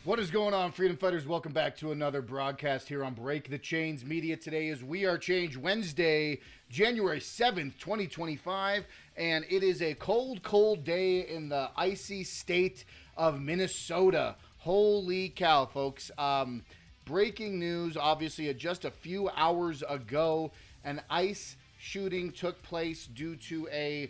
What is going on, freedom fighters? Welcome back to another broadcast here on Break the Chains Media. Today is We Are Change Wednesday, January 7th, 2025, and it is a cold, cold day in the icy state of Minnesota. Holy cow, folks. Breaking news, obviously, just a few hours ago, an ICE shooting took place due to a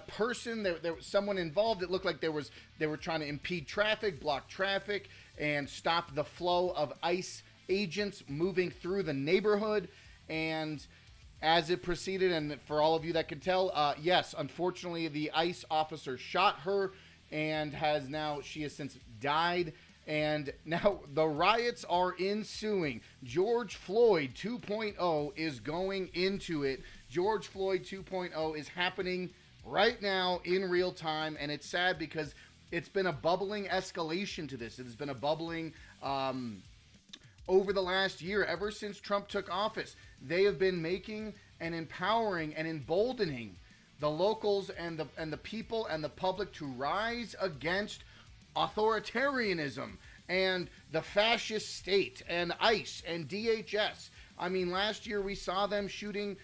person, there was someone involved. It looked like they were trying to impede traffic, block traffic, and stop the flow of ICE agents moving through the neighborhood. And as it proceeded, and for all of you that can tell, yes, unfortunately, the ICE officer shot her, and she has since died. And now the riots are ensuing. George Floyd 2.0 is going into it. George Floyd 2.0 is happening right now in real time, and it's sad because it's been a bubbling escalation to this. It has been a bubbling over the last year, ever since Trump took office. They have been making and empowering and emboldening the locals and the people and the public to rise against authoritarianism and the fascist state and ICE and DHS. I mean, last year we saw them shooting.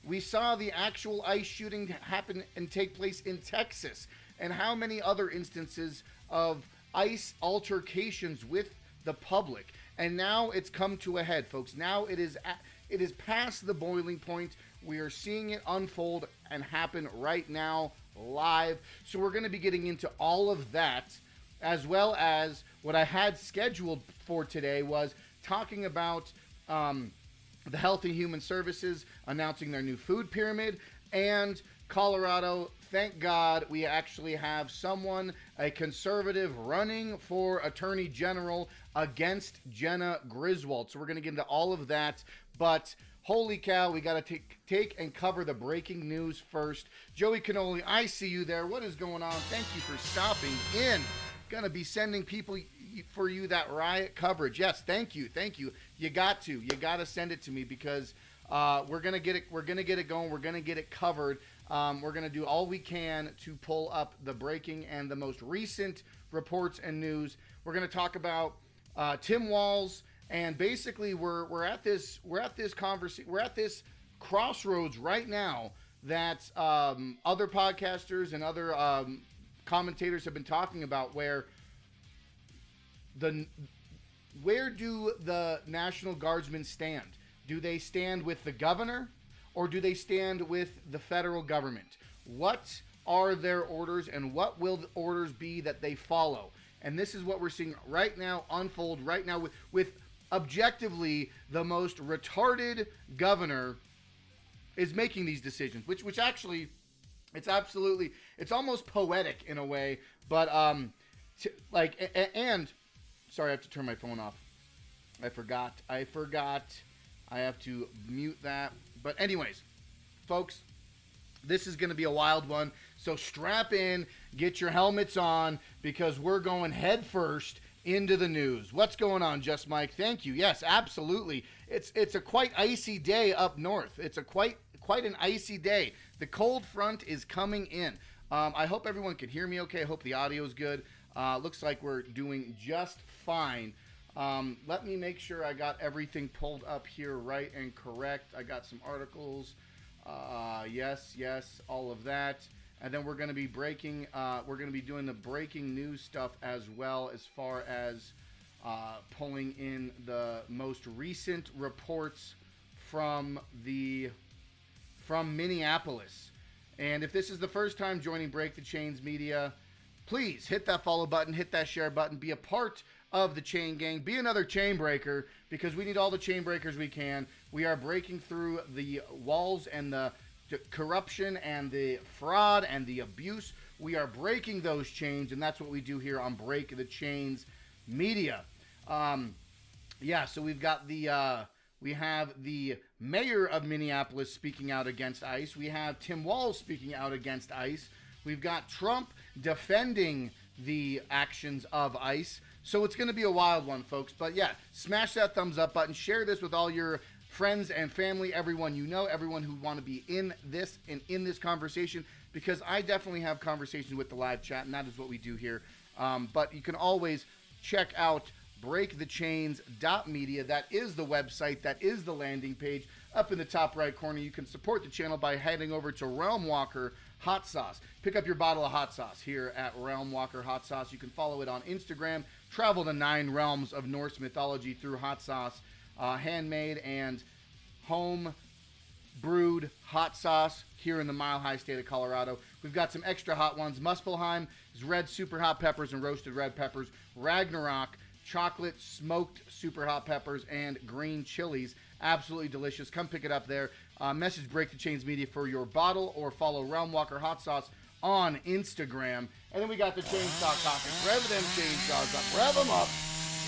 We saw the actual ICE shooting happen and take place in Texas, and how many other instances of ICE altercations with the public. And now it's come to a head, folks. Now it is past the boiling point. We are seeing it unfold and happen right now live. So we're going to be getting into all of that, as well as what I had scheduled for today was talking about the Health and Human Services announcing their new food pyramid, and Colorado, thank God, we actually have someone, a conservative, running for Attorney General against Jenna Griswold. So we're going to get into all of that, but holy cow, we got to take and cover the breaking news first. Joey Cannoli, I see you there. What is going on? Thank you for stopping in. Going to be sending people for you that riot coverage. Yes, thank you. You got to send it to me, because we're gonna get it going. We're gonna get it covered. We're gonna do all we can to pull up the breaking and the most recent reports and news. We're gonna talk about Tim Walz, and basically we're at this crossroads right now that other podcasters and other commentators have been talking about, where do the National Guardsmen stand? Do they stand with the governor, or do they stand with the federal government? What are their orders, and what will the orders be that they follow? And this is what we're seeing right now unfold right now with objectively the most retarded governor is making these decisions, which actually it's almost poetic in a way, but sorry, I have to turn my phone off. I forgot. I have to mute that. But anyways, folks, this is going to be a wild one. So strap in, get your helmets on, because we're going head first into the news. What's going on, Just Mike? Thank you. Yes, absolutely. It's a quite icy day up north. It's a quite an icy day. The cold front is coming in. I hope everyone can hear me okay. I hope the audio is good. Looks like we're doing just fine. Let me make sure I got everything pulled up here right and correct. I got some articles. Yes, all of that. And then we're going to be doing the breaking news stuff as well, as far as pulling in the most recent reports from Minneapolis. And if this is the first time joining Break the Chains Media, please hit that follow button, hit that share button, be a part of the chain gang, be another chain breaker, because we need all the chain breakers we can. We are breaking through the walls and the corruption and the fraud and the abuse. We are breaking those chains, and that's what we do here on Break the Chains Media. So we've got we have the mayor of Minneapolis speaking out against ICE. We have Tim Walz speaking out against ICE. We've got Trump defending the actions of ICE. So it's going to be a wild one, folks. But yeah, smash that thumbs up button. Share this with all your friends and family, everyone you know, everyone who want to be in this conversation, because I definitely have conversations with the live chat, and that is what we do here But you can always check out breakthechains.media. That is the website. That is the landing page. Up in the top right corner, you can support the channel by heading over to Realm Walker Hot Sauce. Pick up your bottle of hot sauce here at Realm Walker Hot Sauce. You can follow it on Instagram. Travel the 9 realms of Norse mythology through hot sauce. Handmade and home brewed hot sauce here in the Mile High state of Colorado. We've got some extra hot ones. Muspelheim is red super hot peppers and roasted red peppers. Ragnarok, chocolate smoked super hot peppers and green chilies. Absolutely delicious. Come pick it up there. Message Break the Chains Media for your bottle or follow Realm Walker Hot Sauce on Instagram. And then we got the Chainsaw Caucus. Rev them chainsaws up. Rev them up.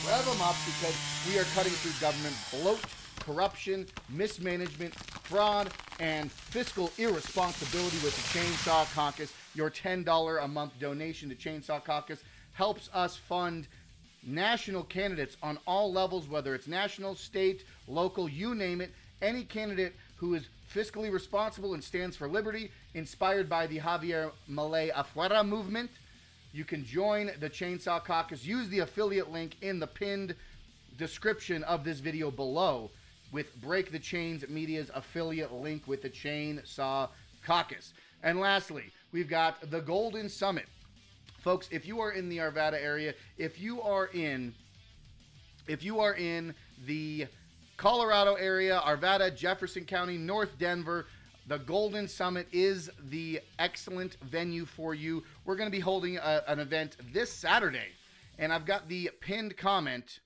Rev them up, because we are cutting through government bloat, corruption, mismanagement, fraud, and fiscal irresponsibility with the Chainsaw Caucus. Your $10 a month donation to Chainsaw Caucus helps us fund national candidates on all levels, whether it's national, state, local, you name it. Any candidate who is fiscally responsible and stands for liberty, inspired by the Javier Milei Afuera movement. You can join the Chainsaw Caucus. Use the affiliate link in the pinned description of this video below with Break the Chains Media's affiliate link with the Chainsaw Caucus. And lastly, we've got the Golden Summit. Folks, if you are in the Arvada area, if you are in the Colorado area, Arvada, Jefferson County, North Denver, the Golden Summit is the excellent venue for you. We're going to be holding an event this Saturday, and I've got the pinned comment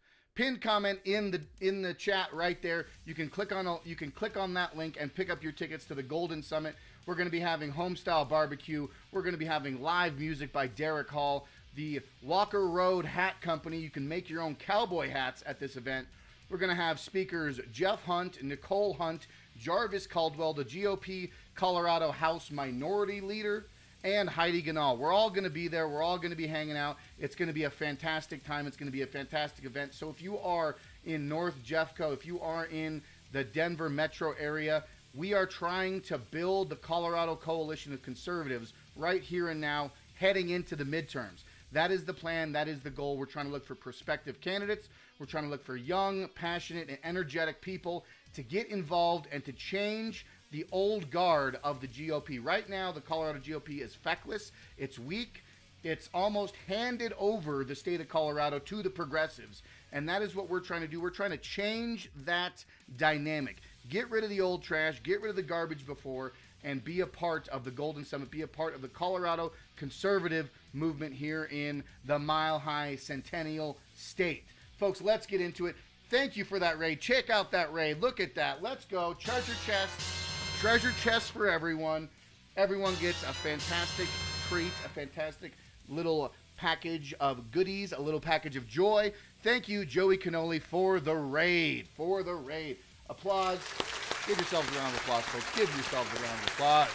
in the chat right there. You can click on that link and pick up your tickets to the Golden Summit. We're going to be having homestyle barbecue. We're going to be having live music by Derek Hall. The Walker Road Hat Company. You can make your own cowboy hats at this event. We're going to have speakers Jeff Hunt, Nicole Hunt, Jarvis Caldwell, the GOP Colorado House Minority Leader, and Heidi Ganal. We're all going to be there. We're all going to be hanging out. It's going to be a fantastic time. It's going to be a fantastic event. So if you are in North Jeffco, if you are in the Denver metro area, we are trying to build the Colorado Coalition of Conservatives right here and now, heading into the midterms. That is the plan. That is the goal. We're trying to look for prospective candidates. We're trying to look for young, passionate, and energetic people to get involved and to change the old guard of the GOP. Right now, the Colorado GOP is feckless. It's weak. It's almost handed over the state of Colorado to the progressives. And that is what we're trying to do. We're trying to change that dynamic. Get rid of the old trash. Get rid of the garbage before, and be a part of the Golden Summit. Be a part of the Colorado conservative movement here in the Mile High Centennial State. Folks, let's get into it. Thank you for that raid. Check out that raid. Look at that. Let's go. Treasure chest. Treasure chest for everyone. Everyone gets a fantastic treat, a fantastic little package of goodies, a little package of joy. Thank you, Joey Cannoli, for the raid. For the raid. Applause. Give yourselves a round of applause, folks. Give yourselves a round of applause.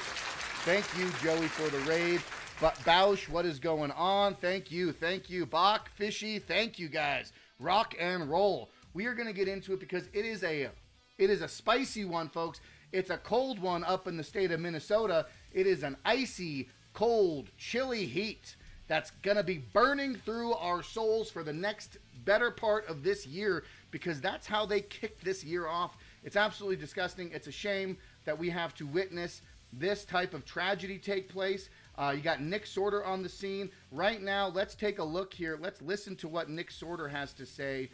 Thank you, Joey, for the raid. But Bausch, what is going on? Thank you. Thank you. Bach, Fishy, thank you, guys. Rock and roll. We are going to get into it because it is a spicy one, folks. It's a cold one up in the state of Minnesota. It is an icy, cold, chilly heat that's going to be burning through our souls for the next better part of this year, because that's how they kicked this year off. It's absolutely disgusting. It's a shame that we have to witness this type of tragedy take place. You got Nick Sorter on the scene. Right now, let's take a look here. Let's listen to what Nick Sorter has to say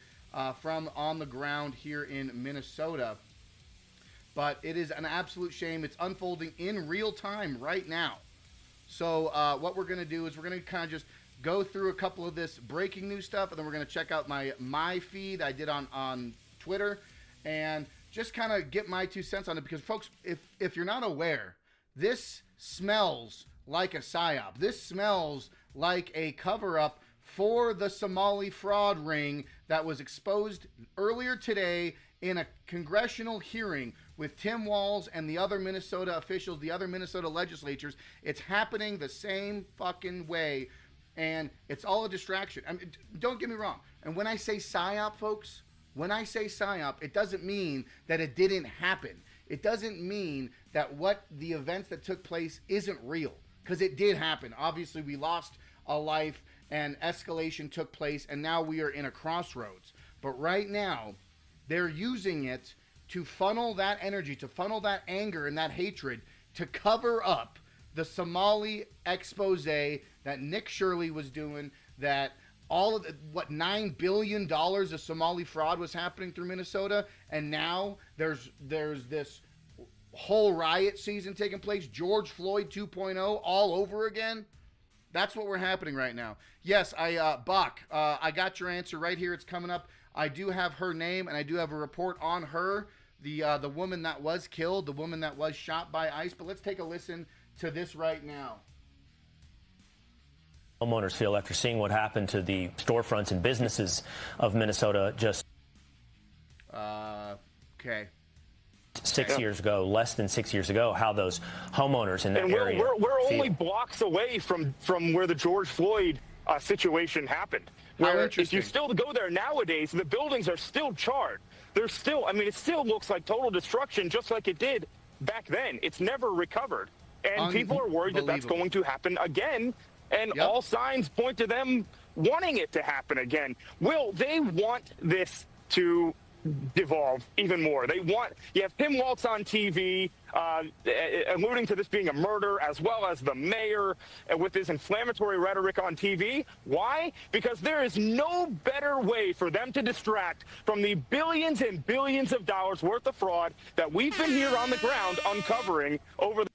from on the ground here in Minnesota. But it is an absolute shame. It's unfolding in real time right now. So what we're going to do is we're going to kind of just go through a couple of this breaking news stuff, and then we're going to check out my feed I did on Twitter, and just kind of get my 2 cents on it. Because, folks, if you're not aware, this smells like a psyop. This smells like a cover-up for the Somali fraud ring that was exposed earlier today in a congressional hearing with Tim Walz and the other Minnesota officials, the other Minnesota legislatures. It's happening the same fucking way, and it's all a distraction. I mean, don't get me wrong. And when I say psyop, folks, when I say psyop, it doesn't mean that it didn't happen. It doesn't mean that what the events that took place isn't real, because it did happen. Obviously, we lost a life, and escalation took place, and now we are in a crossroads. But right now, they're using it to funnel that energy, to funnel that anger and that hatred to cover up the Somali expose that Nick Shirley was doing, that all of the, what, $9 billion of Somali fraud was happening through Minnesota, and now there's this whole riot season taking place, George Floyd 2.0 all over again. That's what we're happening right now. Yes, Bach, I got your answer right here. It's coming up. I do have her name, and I do have a report on her, the woman that was killed, the woman that was shot by ICE. But let's take a listen to this right now. Homeowners feel after seeing what happened to the storefronts and businesses of Minnesota just okay. 6 years ago, less than 6 years ago, how those homeowners in that area we're only blocks away from where the George Floyd situation happened. Where if you still go there nowadays, the buildings are still charred. They're still, I mean, it still looks like total destruction, just like it did back then. It's never recovered. And people are worried that that's going to happen again. And all signs point to them wanting it to happen again. Will, they want this to devolve even more. They want, you have Tim Walz on TV alluding to this being a murder, as well as the mayor with his inflammatory rhetoric on TV. Why? Because there is no better way for them to distract from the billions and billions of dollars worth of fraud that we've been here on the ground uncovering over the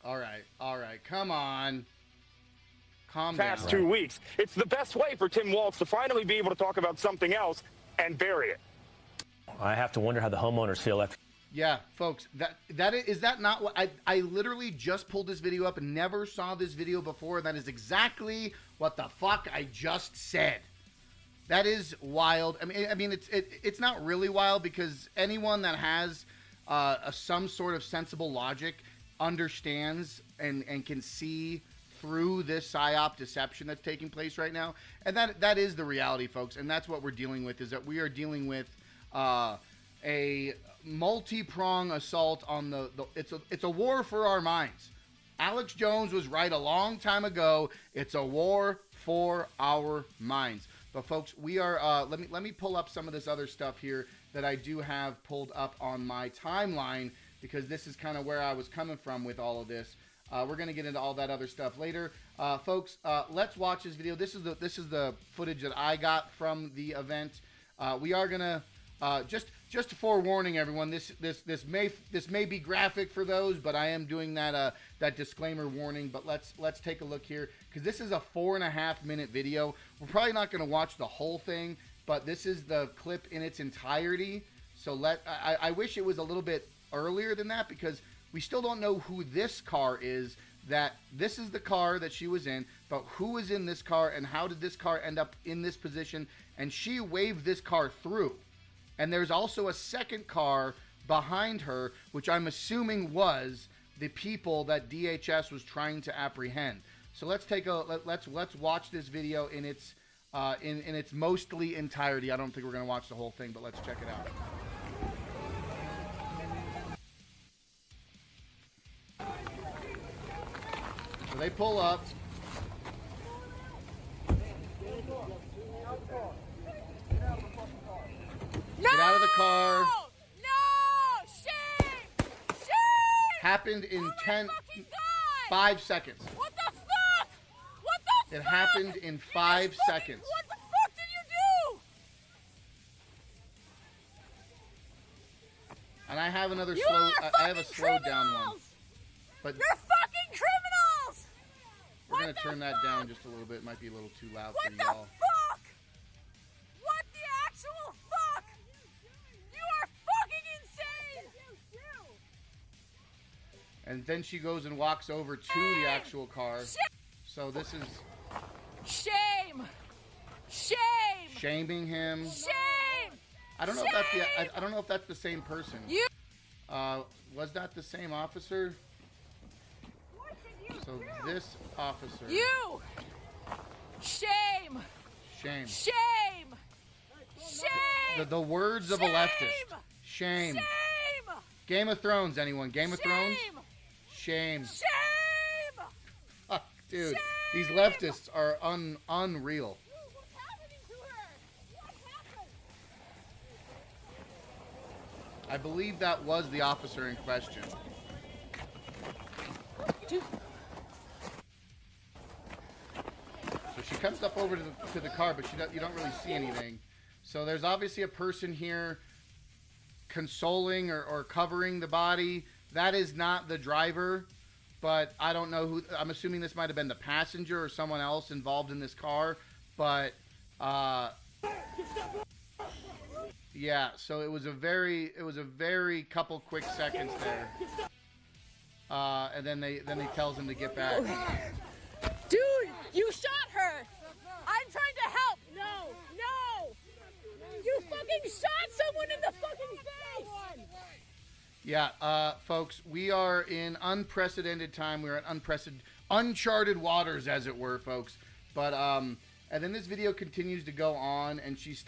All right, come on. Calm past down. 2 weeks. It's the best way for Tim Walz to finally be able to talk about something else and bury it. I have to wonder how the homeowners feel after. Yeah, folks, is that not what I literally just pulled this video up and never saw this video before. That is exactly what the fuck I just said. That is wild. I mean, it's not really wild, because anyone that has some sort of sensible logic understands and can see through this PSYOP deception that's taking place right now. And that is the reality, folks. And that's what we're dealing with, is that we are dealing with a multi-prong assault on it's a war for our minds. Alex Jones was right a long time ago. It's a war for our minds. But folks, we are let me pull up some of this other stuff here that I do have pulled up on my timeline, because this is kind of where I was coming from with all of this. We're going to get into all that other stuff later. Folks, let's watch this video. This is the footage that I got from the event. We are going to just a forewarning, everyone. This may be graphic for those, but I am doing that disclaimer warning. But let's take a look here, because this is a 4.5 minute video. We're probably not going to watch the whole thing, but this is the clip in its entirety. So I wish it was a little bit earlier than that, because we still don't know who this car is. That this is the car that she was in, but who is in this car, and how did this car end up in this position? And she waved this car through. And there's also a second car behind her, which I'm assuming was the people that DHS was trying to apprehend. So let's let's watch this video in its mostly entirety. I don't think we're going to watch the whole thing, but let's check it out. So they pull up. No! Get out of the car. No! Shame! Shame! Happened in 5 seconds. What the fuck? What the It fuck? happened in 5 seconds. What the fuck did you do? And I have another You slow. are I have a fucking slowed down one. criminals! But You're fucking criminals! we're gonna What the turn that fuck? down just a little bit. It might be a little too loud What for the y'all. fuck? What the actual fuck? You are fucking insane! And then she goes and walks over to the actual car. So this is Shame! Shame! shaming him. Shame! I don't know if that's I don't know if that's the same person. You. Was that the same officer? So this officer. You. Shame! Shame. Shame! Shame! The words of a leftist. Shame. Shame! Game of Thrones, anyone? Game of Thrones? Shame! Shame. Shame! Fuck, dude. Shame! These leftists are unreal. What's happening to her? What happened? I believe that was the officer in question. Dude. So she comes up over to the car, but you don't really see anything. So there's obviously a person here consoling or covering the body. That is not the driver, but I don't know who. I'm assuming this might have been the passenger or someone else involved in this car. But yeah, so it was a very couple quick seconds there. And then they tells him to get back. Dude, you shot her. I'm trying to help. No. You fucking shot someone in the fucking face. Yeah, folks, we are in unprecedented time. We're in uncharted waters, as it were, folks. But and then this video continues to go on, and she's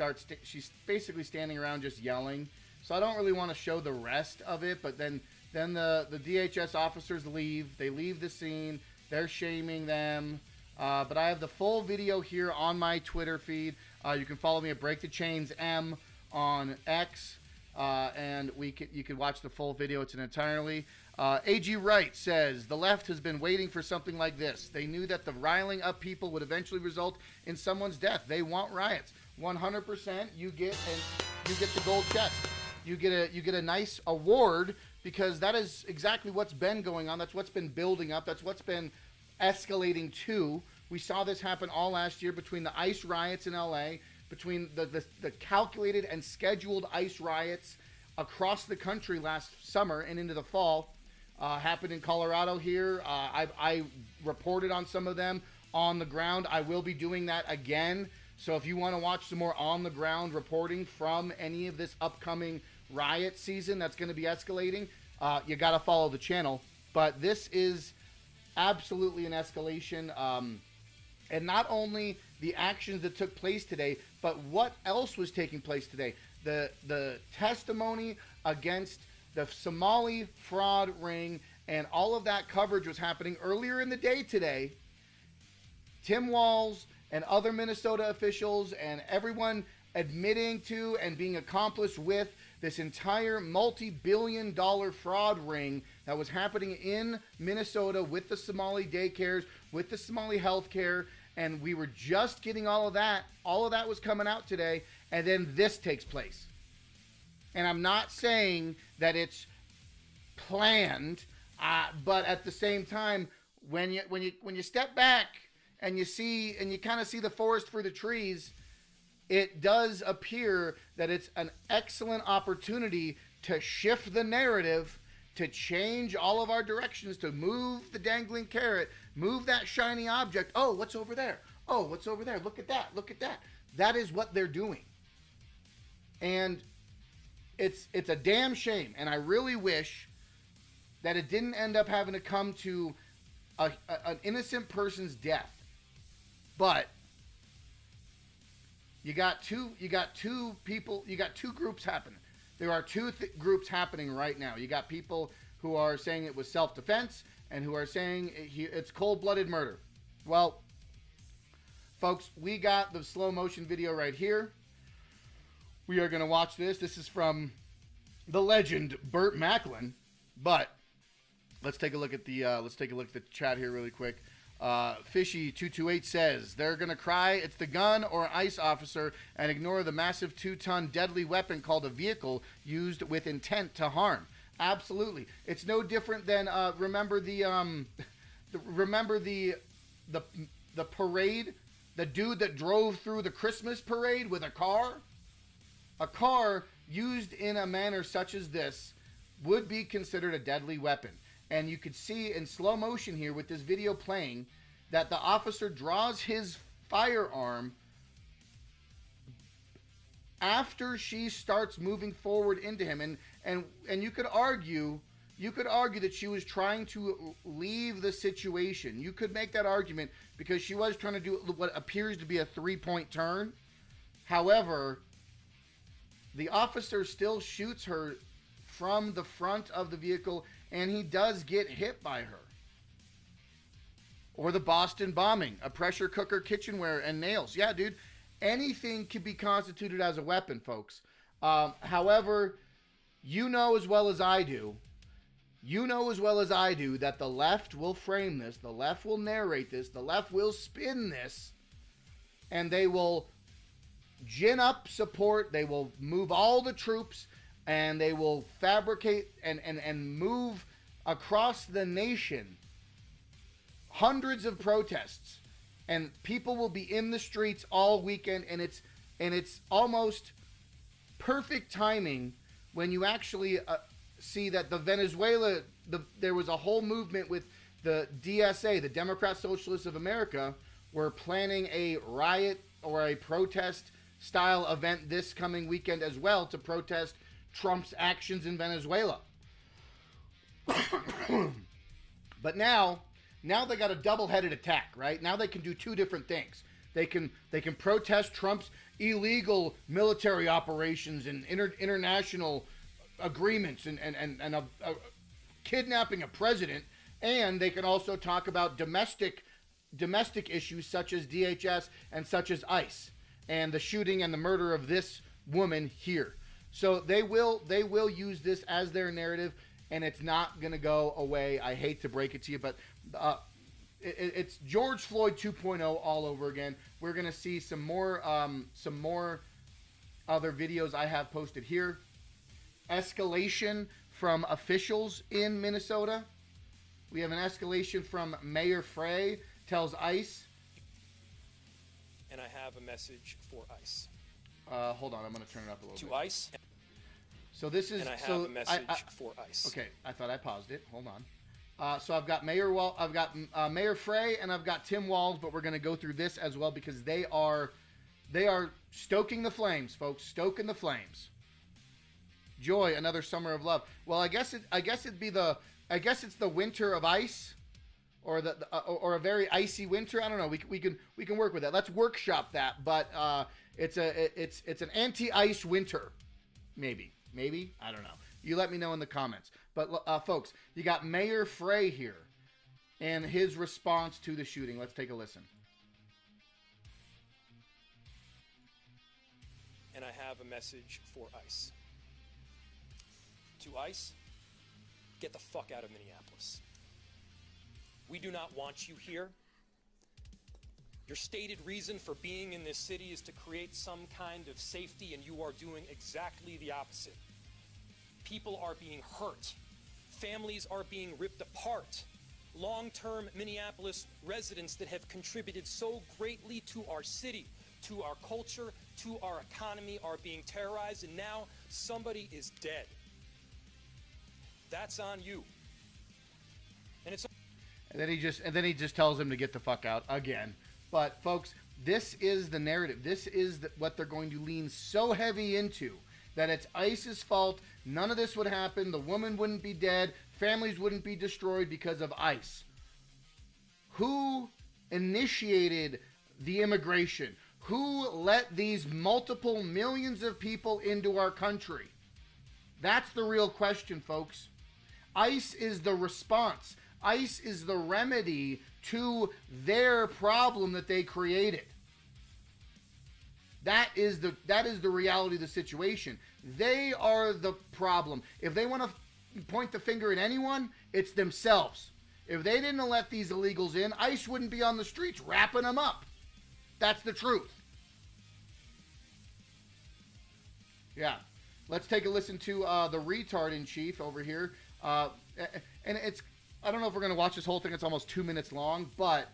basically standing around just yelling. So I don't really want to show the rest of it. But then the DHS officers leave. They leave the scene. They're shaming them. But I have the full video here on my Twitter feed. You can follow me at Break the Chains M on X. And you can watch the full video. It's an entirely. AG Wright says, the left has been waiting for something like this. They knew that the riling up people would eventually result in someone's death. They want riots. 100% you get the gold chest. You get a nice award because that is exactly what's been going on. That's what's been building up. That's what's been escalating to. We saw this happen all last year between the ICE riots in LA, between the calculated and scheduled ICE riots across the country last summer and into the fall. Happened in Colorado here. I reported on some of them on the ground. I will be doing that again. So if you want to watch some more on the ground reporting from any of this upcoming riot season that's going to be escalating, you got to follow the channel. But this is absolutely an escalation. And not only the actions that took place today, but what else was taking place today. The testimony against the Somali fraud ring and all of that coverage was happening earlier in the day today. Tim Walz and other Minnesota officials and everyone admitting to and being accomplice with this entire multi-billion-dollar fraud ring that was happening in Minnesota with the Somali daycares, with the Somali healthcare, and we were just getting all of that. All of that was coming out today, and then this takes place. And I'm not saying that it's planned, but at the same time, when you step back and you kind of see the forest for the trees, it does appear that it's an excellent opportunity to shift the narrative, to change all of our directions, to move the dangling carrot, move that shiny object. Oh, what's over there? Oh, what's over there? Look at that. Look at that. That is what they're doing. And it's a damn shame. And I really wish that it didn't end up having to come to an innocent person's death. But you got two groups happening. There are two groups happening right now. You got people who are saying it was self-defense and who are saying it's cold-blooded murder. Well, folks, we got the slow motion video right here. We are going to watch this. This is from the legend Burt Macklin. But let's take a look at the chat here really quick. Fishy228 says they're going to cry it's the gun or ICE officer and ignore the massive 2-ton deadly weapon called a vehicle used with intent to harm. Absolutely. It's no different than remember the parade, the dude that drove through the Christmas parade with a car? A car used in a manner such as this would be considered a deadly weapon. And you could see in slow motion here with this video playing that the officer draws his firearm after she starts moving forward into him. And you could argue that she was trying to leave the situation. You could make that argument because she was trying to do what appears to be a 3-point turn. However, the officer still shoots her from the front of the vehicle, and he does get hit by her. or the Boston bombing, a pressure cooker, kitchenware, and nails. Yeah, dude, anything can be constituted as a weapon, folks. However, you know as well as I do that the left will frame this, the left will narrate this, the left will spin this, and they will gin up support, they will move all the troops, and they will fabricate and move across the nation hundreds of protests, and people will be in the streets all weekend, and it's almost perfect timing when you actually see that the Venezuela, there was a whole movement with the DSA, the Democrat Socialists of America, were planning a riot or a protest style event this coming weekend as well to protest Trump's actions in Venezuela. But now they got a double-headed attack, right? Now they can do two different things. They can protest Trump's illegal military operations and international agreements and kidnapping a president, and they can also talk about domestic issues such as DHS and such as ICE and the shooting and the murder of this woman here. So they will use this as their narrative, and it's not going to go away. I hate to break it to you, but it's George Floyd 2.0 all over again. We're going to see some more other videos I have posted here. Escalation from officials in Minnesota. We have an escalation from Mayor Frey tells ICE. And I have a message for ICE. Hold on, I'm going to turn it up a little bit. To ICE. So this is. And I have a message for ICE. Okay, I thought I paused it. Hold on. So I've got Mayor Frey and I've got Tim Walz, but we're going to go through this as well because they are stoking the flames, folks, stoking the flames. Joy, another summer of love. Well, I guess it's the winter of ice, or or a very icy winter. I don't know. We can work with that. Let's workshop that. But it's an anti-ice winter, maybe I don't know. You let me know in the comments. But folks, you got Mayor Frey here and his response to the shooting. Let's take a listen. And I have a message for ICE. To ICE, get the fuck out of Minneapolis. We do not want you here. Your stated reason for being in this city is to create some kind of safety, and you are doing exactly the opposite. People are being hurt. Families are being ripped apart. Long-term Minneapolis residents that have contributed so greatly to our city, to our culture, to our economy are being terrorized, and now somebody is dead. That's on you. And then he just tells him to get the fuck out again. But folks, this is the narrative. This is what they're going to lean so heavy into, that it's ICE's fault. None of this would happen. The woman wouldn't be dead. Families wouldn't be destroyed because of ICE. Who initiated the immigration? Who let these multiple millions of people into our country? That's the real question, folks. ICE is the response. ICE is the remedy to their problem that they created. That is the reality of the situation. They are the problem. If they want to point the finger at anyone, it's themselves. If they didn't let these illegals in, ICE wouldn't be on the streets wrapping them up. That's the truth. Yeah. Let's take a listen to the retard in chief over here. And it's, I don't know if we're going to watch this whole thing. It's almost 2 minutes long, but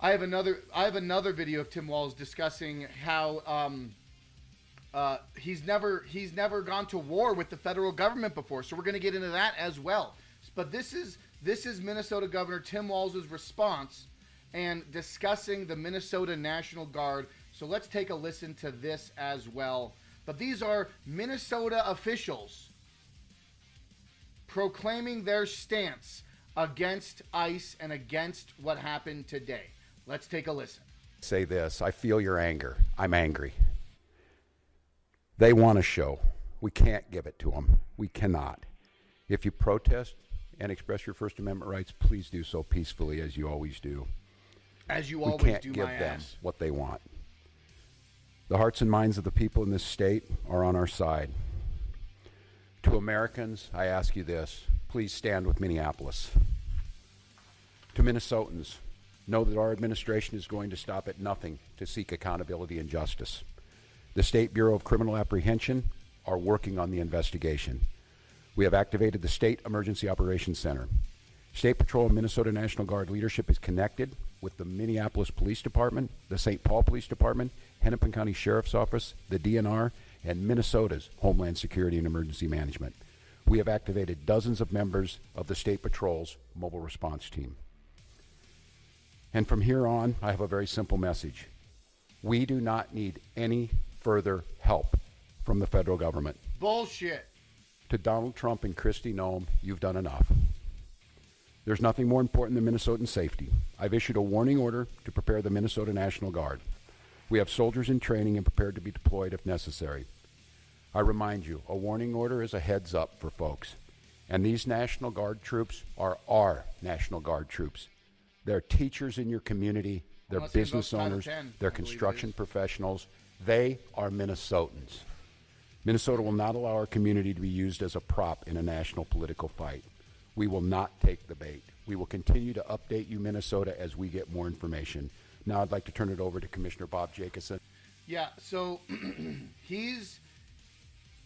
I have another video of Tim Walz discussing how he's never gone to war with the federal government before. So we're going to get into that as well. But this is Minnesota Governor Tim Walz's response and discussing the Minnesota National Guard. So let's take a listen to this as well. But these are Minnesota officials proclaiming their stance against ICE and against what happened today. Let's take a listen. Say this, I feel your anger. I'm angry. They want a show. We can't give it to them. We cannot. If you protest and express your First Amendment rights, please do so peacefully as you always do. As you We always can't do, give my them ass. what they want. The hearts and minds of the people in this state are on our side. To Americans, I ask you this, please stand with Minneapolis. To Minnesotans, know that our administration is going to stop at nothing to seek accountability and justice. The State Bureau of Criminal Apprehension are working on the investigation. We have activated the State Emergency Operations Center. State Patrol and Minnesota National Guard leadership is connected with the Minneapolis Police Department, the St. Paul Police Department, Hennepin County Sheriff's Office, the DNR, and Minnesota's Homeland Security and Emergency Management. We have activated dozens of members of the State Patrol's mobile response team. And from here on, I have a very simple message. We do not need any further help from the federal government. Bullshit. To Donald Trump and Kristi Noem, you've done enough. There's nothing more important than Minnesotan safety. I've issued a warning order to prepare the Minnesota National Guard. We have soldiers in training and prepared to be deployed if necessary. I remind you, a warning order is a heads up for folks. And these National Guard troops are our National Guard troops. They're teachers in your community. They're Unless he business invokes Title owners. 10, They're I believe it construction is. professionals. They are Minnesotans. Minnesota will not allow our community to be used as a prop in a national political fight. We will not take the bait. We will continue to update you, Minnesota, as we get more information. Now I'd like to turn it over to Commissioner Bob Jacobson. Yeah, so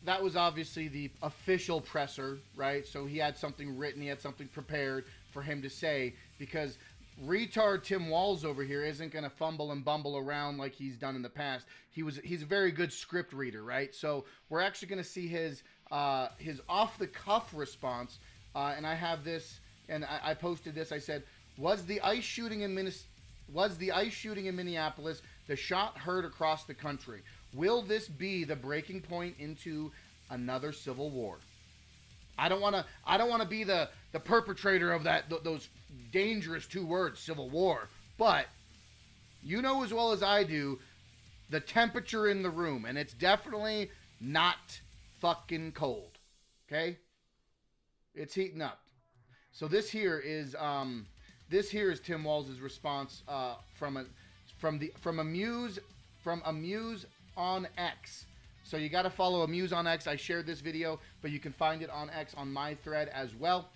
that was obviously the official presser, right? So he had something written, he had something prepared for him to say, because retard Tim Walz over here isn't going to fumble and bumble around like he's done in the past. He's a very good script reader, right? So we're actually going to see his off-the-cuff response, and I have this, and I posted this. I said, was the ICE shooting in Minneapolis the shot heard across the country? Will this be the breaking point into another civil war? I don't want to be the perpetrator of those dangerous two words, civil war. But you know as well as I do the temperature in the room, and it's definitely not fucking cold. Okay? It's heating up. So this here is Tim Walz's response from Amuse on X. So you got to follow Amuse on X. I shared this video, but you can find it on X on my thread as well.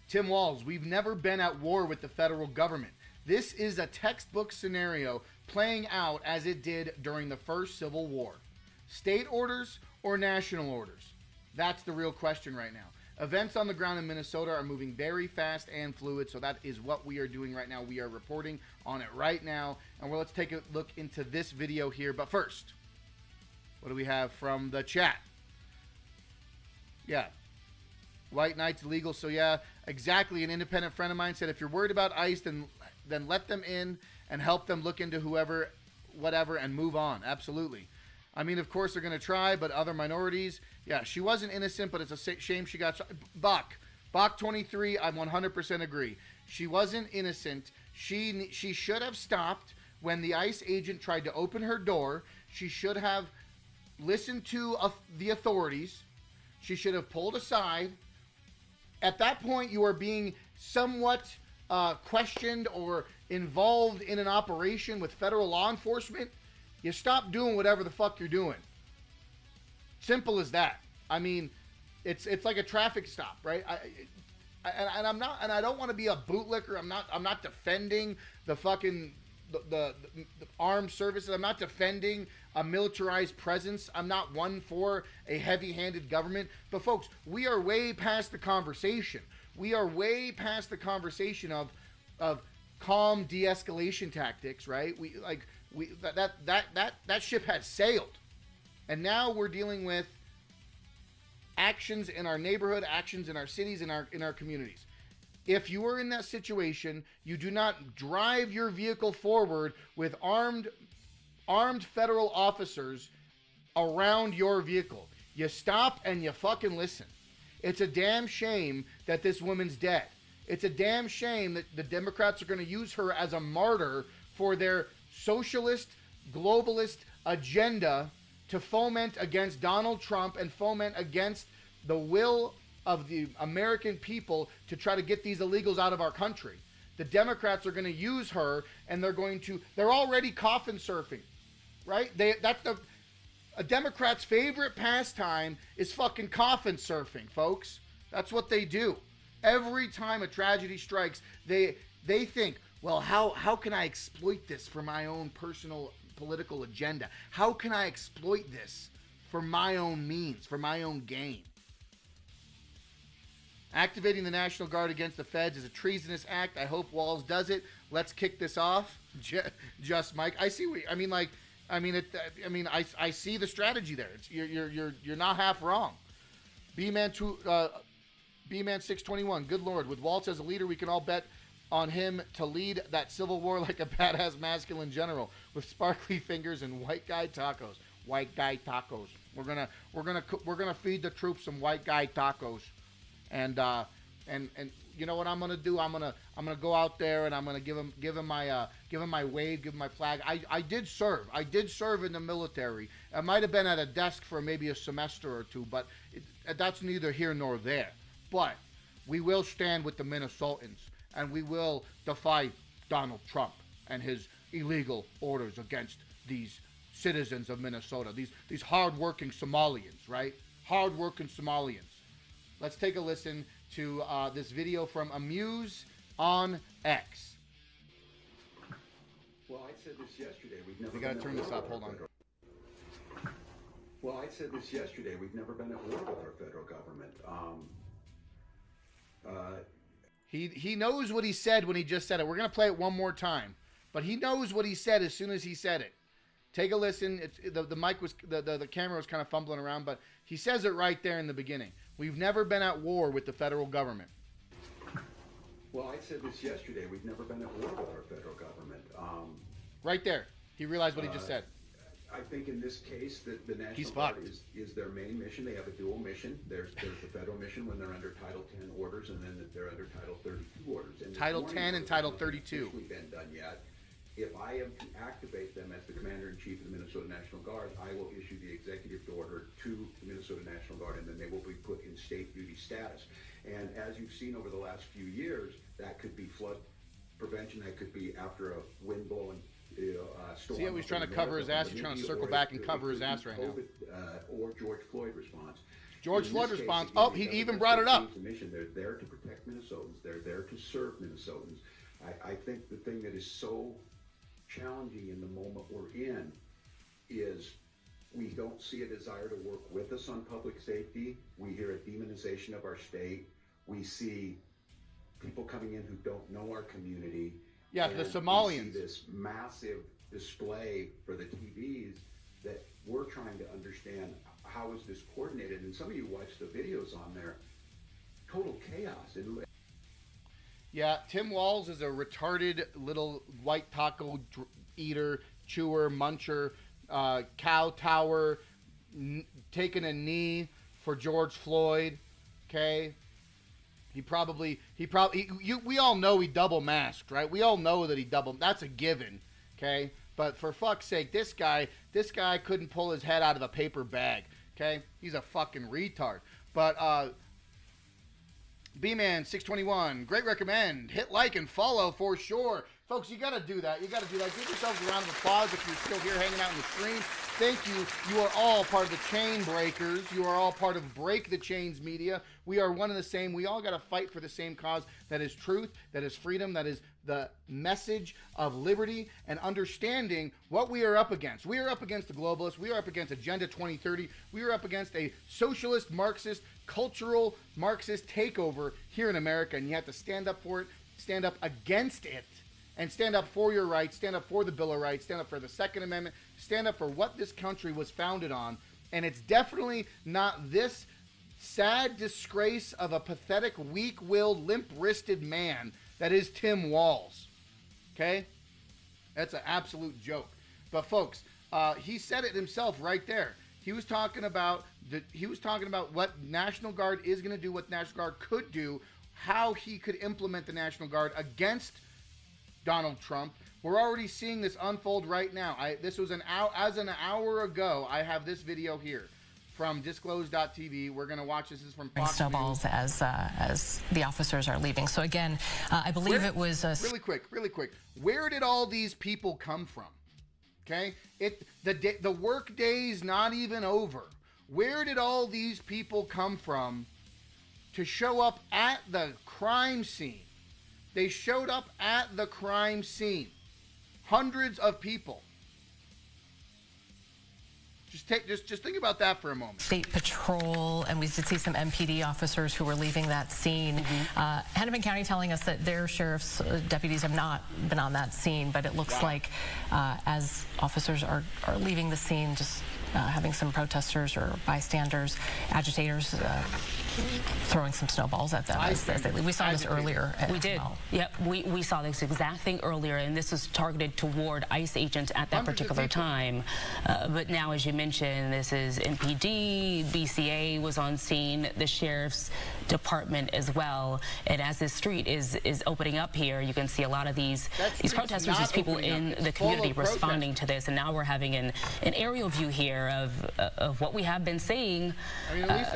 Tim Walz, we've never been at war with the federal government. This is a textbook scenario playing out as it did during the first Civil War. State orders or national orders? That's the real question right now. Events on the ground in Minnesota are moving very fast and fluid, so that is what we are doing right now. We are reporting on it right now, and let's take a look into this video here. But first, what do we have from the chat? Yeah. White Knight's legal, so yeah, exactly. An independent friend of mine said, if you're worried about ICE, then let them in and help them look into whoever, whatever, and move on. Absolutely. I mean, of course they're going to try, but other minorities, yeah, she wasn't innocent, but it's a shame she got shot. Bach 23, I 100% agree. She wasn't innocent. She should have stopped when the ICE agent tried to open her door. She should have listened to the authorities. She should have pulled aside. At that point, you are being somewhat questioned or involved in an operation with federal law enforcement. You stop doing whatever the fuck you're doing. Simple as that. I mean, it's like a traffic stop, right? I don't want to be a bootlicker. I'm not defending the fucking the armed services. I'm not defending a militarized presence. I'm not one for a heavy-handed government. But folks, we are way past the conversation. We are way past the conversation of calm de-escalation tactics, right? That ship has sailed. And now we're dealing with actions in our neighborhood, actions in our cities, in our communities. If you are in that situation, you do not drive your vehicle forward with armed federal officers around your vehicle. You stop and you fucking listen. It's a damn shame that this woman's dead. It's a damn shame that the Democrats are going to use her as a martyr for their socialist, globalist agenda to foment against Donald Trump and foment against the will of the American people to try to get these illegals out of our country. The Democrats are going to use her, and they're already coffin surfing, right? A Democrat's favorite pastime is fucking coffin surfing, folks. That's what they do. Every time a tragedy strikes, they think, well, how can I exploit this for my own personal political agenda? How can I exploit this for my own means, for my own gain? Activating the National Guard against the feds is a treasonous act. I hope Walz does it. Let's kick this off. Just Mike. I see. I see the strategy there. You're not half wrong. B-Man 621. Good Lord. With Walz as a leader, we can all bet on him to lead that civil war like a badass masculine general with sparkly fingers and white guy tacos. White guy tacos. We're gonna feed the troops some white guy tacos. And you know what I'm gonna do? I'm gonna go out there and I'm gonna give him my wave, give him my flag. I did serve in the military. I might have been at a desk for maybe a semester or two, but that's neither here nor there. But we will stand with the Minnesotans, and we will defy Donald Trump and his illegal orders against these citizens of Minnesota, these hardworking Somalians, right? Hardworking Somalians. Let's take a listen to this video from Amuse on X. Well, I said this yesterday. We gotta turn this up. Hold on. Well, I said this yesterday. We've never been at war with our federal government. He knows what he said when he just said it. We're gonna play it one more time, but he knows what he said as soon as he said it. Take a listen. The mic was the camera was kind of fumbling around, but he says it right there in the beginning. We've never been at war with the federal government. Well, I said this yesterday. We've never been at war with our federal government. Right there, he realized what he just said. I think in this case that the National Guard is their main mission. They have a dual mission. There's the federal mission when they're under Title 10 orders, and then they're under Title 32 orders. And Title 10 and Title 32. Hasn't been done yet. If I am to activate them as the Commander-in-Chief of the Minnesota National Guard, I will issue the executive order to the Minnesota National Guard, and then they will be put in state duty status. And as you've seen over the last few years, that could be flood prevention, that could be after a wind blowing storm. See how he's trying to cover his ass? He's trying to circle back and cover his ass right now. Or George Floyd response. George Floyd response. Oh, he even brought it up. They're there to protect Minnesotans. They're there to serve Minnesotans. I think the thing that is so challenging in the moment we're in is we don't see a desire to work with us on public safety. We hear a demonization of our state. We see people coming in who don't know our community. Yeah, the Somalians. We see this massive display for the TVs that we're trying to understand how is this coordinated. And some of you watch the videos on there, total chaos. Yeah, Tim Walz is a retarded little white taco eater, chewer, muncher, kowtower, taking a knee for George Floyd. Okay, we all know he double masked, right? We all know that that's a given. Okay, but for fuck's sake, this guy couldn't pull his head out of a paper bag. Okay, he's a fucking retard. But B-Man 621, great recommend. Hit like and follow for sure. Folks, you got to do that. You got to do that. Give yourselves a round of applause if you're still here hanging out in the stream. Thank you. You are all part of the Chain Breakers. You are all part of Break the Chains Media. We are one and the same. We all got to fight for the same cause. That is truth. That is freedom. That is the message of liberty and understanding what we are up against. We are up against the globalists. We are up against Agenda 2030. We are up against a socialist, Marxist, cultural, Marxist takeover here in America. And you have to stand up for it, stand up against it, and stand up for your rights, stand up for the Bill of Rights, stand up for the Second Amendment, stand up for what this country was founded on. And it's definitely not this sad disgrace of a pathetic, weak-willed, limp-wristed man that is Tim Walz. Okay? That's an absolute joke. But folks, he said it himself right there. He was talking about what National Guard is going to do, what National Guard could do, how he could implement the National Guard against Donald Trump. We're already seeing this unfold right now. This was an hour ago. I have this video here from disclose.tv. We're going to watch this. This is from Fox Snowballs News. as the officers are leaving. So again, I believe it was really quick. Where did all these people come from? Okay, the work day's not even over. Where did all these people come from to show up at the crime scene? They showed up at the crime scene. Hundreds of people. Just think about that for a moment. State Patrol, and we did see some MPD officers who were leaving that scene. Hennepin County telling us that their sheriff's deputies have not been on that scene, but it looks like as officers are leaving the scene, just having some protesters or bystanders, agitators throwing some snowballs at them as they leave. We saw this earlier. We did. Well. Yep, we saw this exact thing earlier, and this was targeted toward ICE agents at that particular time. But now, as you mentioned, this is MPD, BCA was on scene, the Sheriff's Department as well. And as this street is opening up here, you can see a lot of these protesters, these people in the community responding to this. And now we're having an aerial view here of what we have been seeing,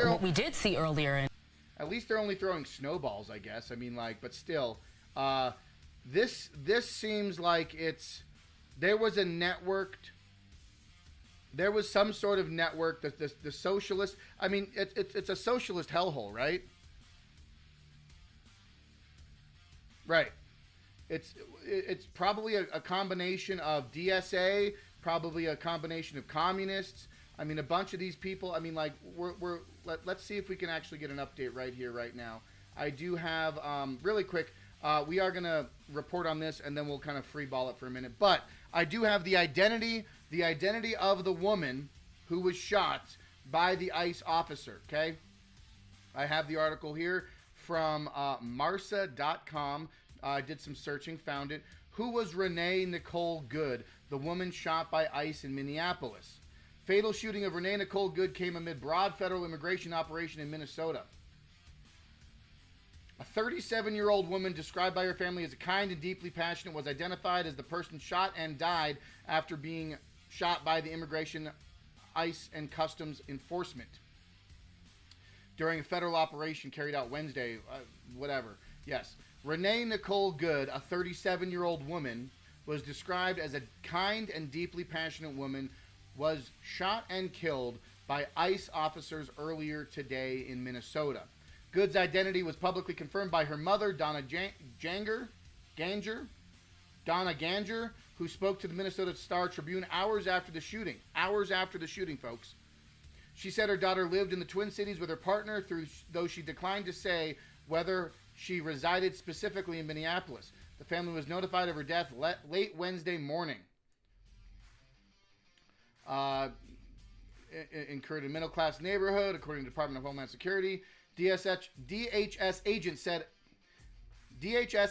what we did see earlier. At least they're only throwing snowballs, I guess. I mean, but still, this seems like there was some sort of network that the socialist. I mean, it's a socialist hellhole, right? Right. It's probably a combination of DSA, probably a combination of communists. I mean, a bunch of these people. I mean, let's see if we can actually get an update right here, right now. I do have, really quick, we are going to report on this, and then we'll kind of free ball it for a minute. But I do have the identity of the woman who was shot by the ICE officer, okay? I have the article here from Marsa.com. I did some searching, found it. Who was Renee Nicole Good, the woman shot by ICE in Minneapolis? Fatal shooting of Renee Nicole Good came amid broad federal immigration operation in Minnesota. A 37-year-old woman described by her family as kind and deeply passionate was identified as the person shot and died after being shot by the Immigration, ICE, and Customs Enforcement during a federal operation carried out Wednesday. Yes. Renee Nicole Good, a 37-year-old woman, was described as a kind and deeply passionate woman, was shot and killed by ICE officers earlier today in Minnesota. Good's identity was publicly confirmed by her mother, Donna Ganger, who spoke to the Minnesota Star Tribune hours after the shooting. Hours after the shooting, folks. She said her daughter lived in the Twin Cities with her partner, though she declined to say whether she resided specifically in Minneapolis. The family was notified of her death late Wednesday morning. Incurred in a middle-class neighborhood, according to the Department of Homeland Security. DHS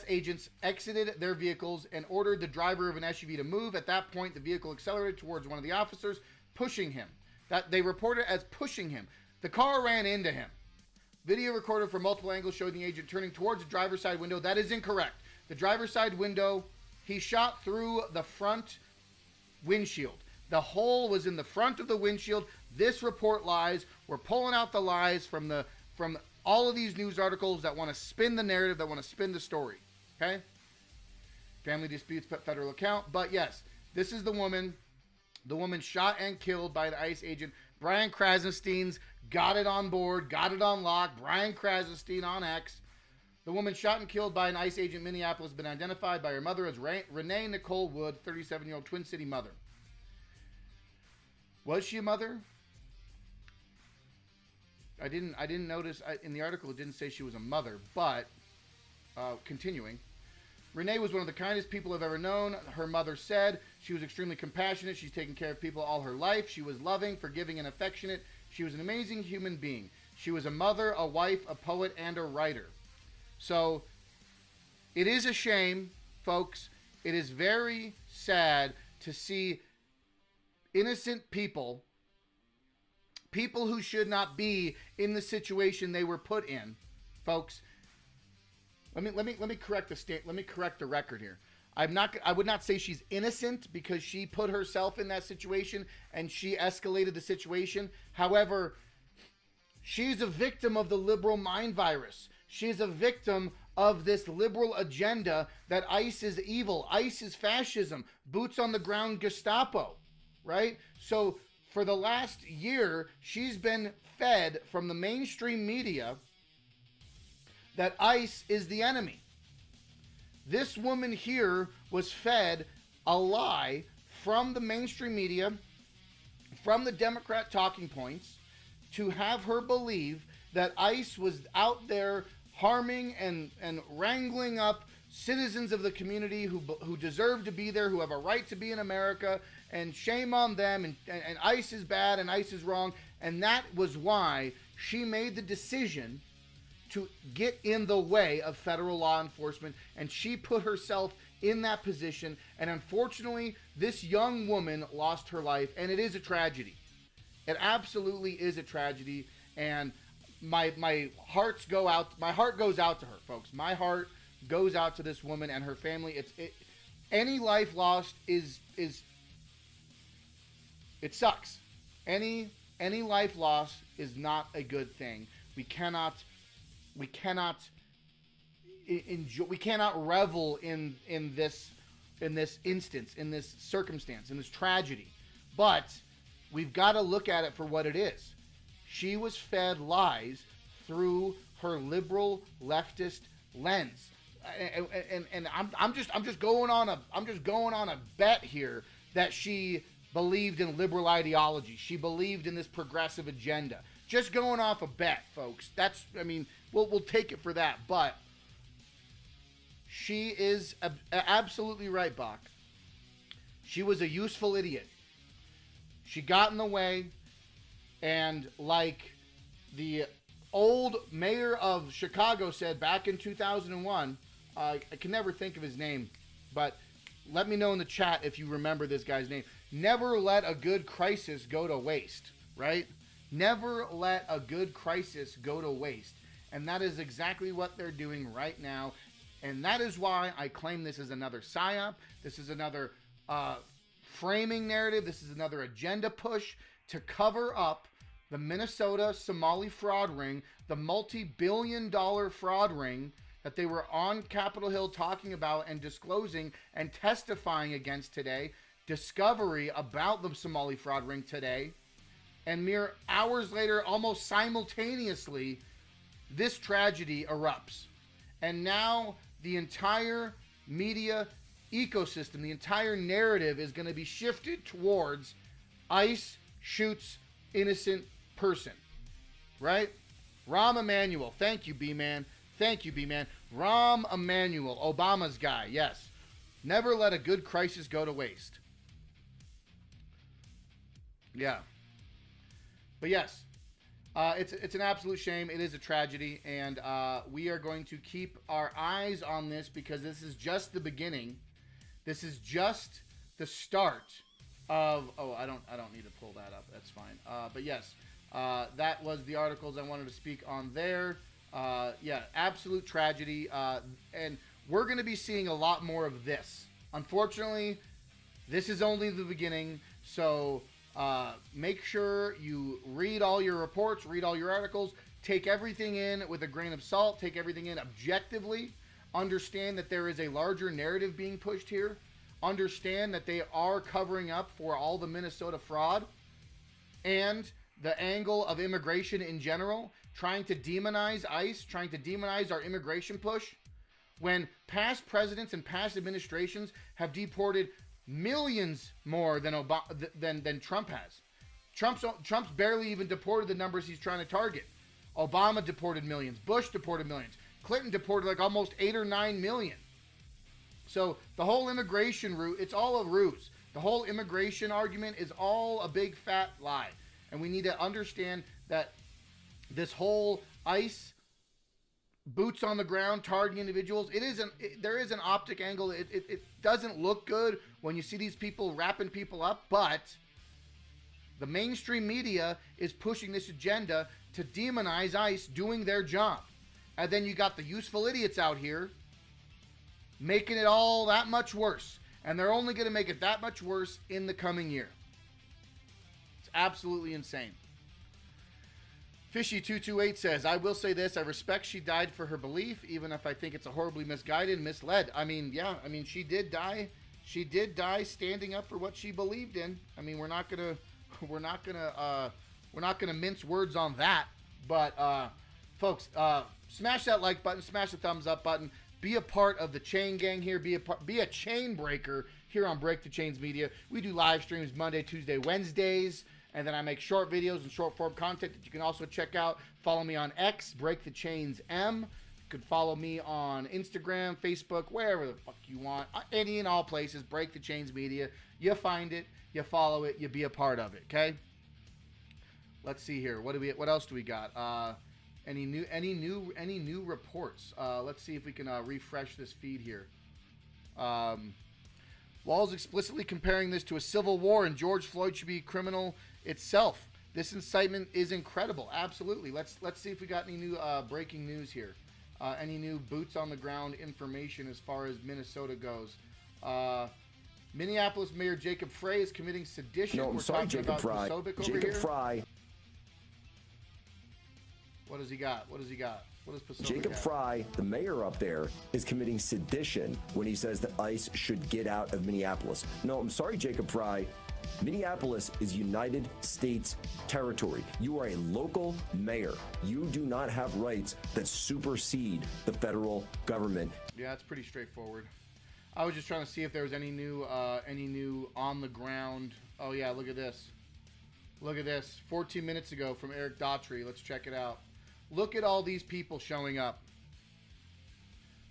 agents exited their vehicles and ordered the driver of an SUV to move. At that point, the vehicle accelerated towards one of the officers, pushing him. That they reported as pushing him. The car ran into him. Video recorded from multiple angles showed the agent turning towards the driver's side window. That is incorrect. The driver's side window, he shot through the front windshield. The hole was in the front of the windshield. This report lies. We're pulling out the lies from all of these news articles that want to spin the narrative, that want to spin the story. Okay? Family disputes, federal account. But yes, this is the woman shot and killed by the ICE agent. Brian Krasenstein's got it on board, got it on lock. Brian Krasenstein on X. The woman shot and killed by an ICE agent in Minneapolis has been identified by her mother as Renee Nicole Wood, 37-year-old Twin City mother. Was she a mother? I didn't notice in the article. It didn't say she was a mother, but continuing. Renee was one of the kindest people I've ever known. Her mother said she was extremely compassionate. She's taken care of people all her life. She was loving, forgiving, and affectionate. She was an amazing human being. She was a mother, a wife, a poet, and a writer. So it is a shame, folks. It is very sad to see innocent people who should not be in the situation they were put in, folks. Let me correct the record here. I would not say she's innocent because she put herself in that situation and she escalated the situation. However, she's a victim of the liberal mind virus. She's a victim of this liberal agenda that ICE is evil, ICE is fascism, boots on the ground Gestapo, right? So for the last year, she's been fed from the mainstream media that ICE is the enemy. This woman here was fed a lie from the mainstream media, from the Democrat talking points, to have her believe that ICE was out there harming and wrangling up citizens of the community who deserve to be there, who have a right to be in America, and shame on them, and ICE is bad and ICE is wrong. And that was why she made the decision to get in the way of federal law enforcement, and she put herself in that position. And unfortunately, this young woman lost her life, and it is a tragedy. It absolutely is a tragedy, and my heart goes out to her, folks. My heart goes out to this woman and her family. Any life lost is it sucks. Any life lost is not a good thing. We cannot enjoy. We cannot revel in this instance, in this circumstance, in this tragedy. But we've got to look at it for what it is. She was fed lies through her liberal leftist lens, and I'm just going on a bet here that she believed in liberal ideology. She believed in this progressive agenda. Just going off a bet, folks. We'll take it for that. But she is absolutely right, Bach. She was a useful idiot. She got in the way, and like the old mayor of Chicago said back in 2001, I can never think of his name, but let me know in the chat if you remember this guy's name. Never let a good crisis go to waste, right? Never let a good crisis go to waste. And that is exactly what they're doing right now. And that is why I claim this is another psyop. This is another framing narrative. This is another agenda push to cover up the Minnesota Somali fraud ring, the multi-billion-dollar fraud ring that they were on Capitol Hill talking about and disclosing and testifying against today. Discovery about the Somali fraud ring today. And mere hours later, almost simultaneously, this tragedy erupts. And now the entire media ecosystem, the entire narrative is going to be shifted towards ICE shoots innocent person. Right? Rahm Emanuel. Thank you, B-Man. Thank you, B-Man. Rahm Emanuel, Obama's guy. Yes. Never let a good crisis go to waste. Yeah. But yes, it's an absolute shame. It is a tragedy, and we are going to keep our eyes on this because this is just the beginning. This is just the start of. Oh, I don't need to pull that up. That's fine. But yes, that was the articles I wanted to speak on there. Yeah, absolute tragedy, and we're going to be seeing a lot more of this. Unfortunately, this is only the beginning. So. Make sure you read all your reports, read all your articles, take everything in with a grain of salt, take everything in objectively, understand that there is a larger narrative being pushed here, understand that they are covering up for all the Minnesota fraud, and the angle of immigration in general, trying to demonize ICE, trying to demonize our immigration push, when past presidents and past administrations have deported millions more than Trump has. Trump's barely even deported the numbers he's trying to target. Obama deported millions. Bush deported millions. Clinton deported like almost 8 or 9 million. So the whole immigration route, it's all a ruse. The whole immigration argument is all a big fat lie. And we need to understand that this whole ICE boots on the ground targeting individuals, there is an optic angle. It doesn't look good when you see these people wrapping people up, but the mainstream media is pushing this agenda to demonize ICE doing their job. And then you got the useful idiots out here making it all that much worse. And they're only going to make it that much worse in the coming year. It's absolutely insane. Fishy228 says, I will say this. I respect she died for her belief, even if I think it's a horribly misguided and misled. I mean, yeah. I mean, she did die. She did die standing up for what she believed in. I mean, we're not gonna mince words on that. But, folks, smash that like button. Smash the thumbs up button. Be a part of the chain gang here. Be a chain breaker here on Break the Chains Media. We do live streams Monday, Tuesday, Wednesdays. And then I make short videos and short form content that you can also check out. Follow me on X, Break the Chains M. You could follow me on Instagram, Facebook, wherever the fuck you want. Any and all places, Break the Chains Media. You find it, you follow it, you be a part of it, okay? Let's see here. What else do we got? Any new reports? Let's see if we can refresh this feed here. Wall's explicitly comparing this to a civil war, and George Floyd should be criminal itself. This incitement is incredible. Absolutely. Let's see if we got any new breaking news here. Any new boots on the ground information as far as Minnesota goes. Minneapolis Mayor Jacob Frey is committing sedition. No, I'm sorry, Jacob Frey. Jacob Frey. What does he got? What does Pacific Jacob have? Frey, the mayor up there, is committing sedition when he says that ICE should get out of Minneapolis. No, I'm sorry, Jacob Frey. Minneapolis is United States territory. You are a local mayor. You do not have rights that supersede the federal government. Yeah, it's pretty straightforward. I was just trying to see if there was any new on the ground. Oh yeah, look at this. Look at this. 14 minutes ago from Eric Daughtry. Let's check it out. Look at all these people showing up.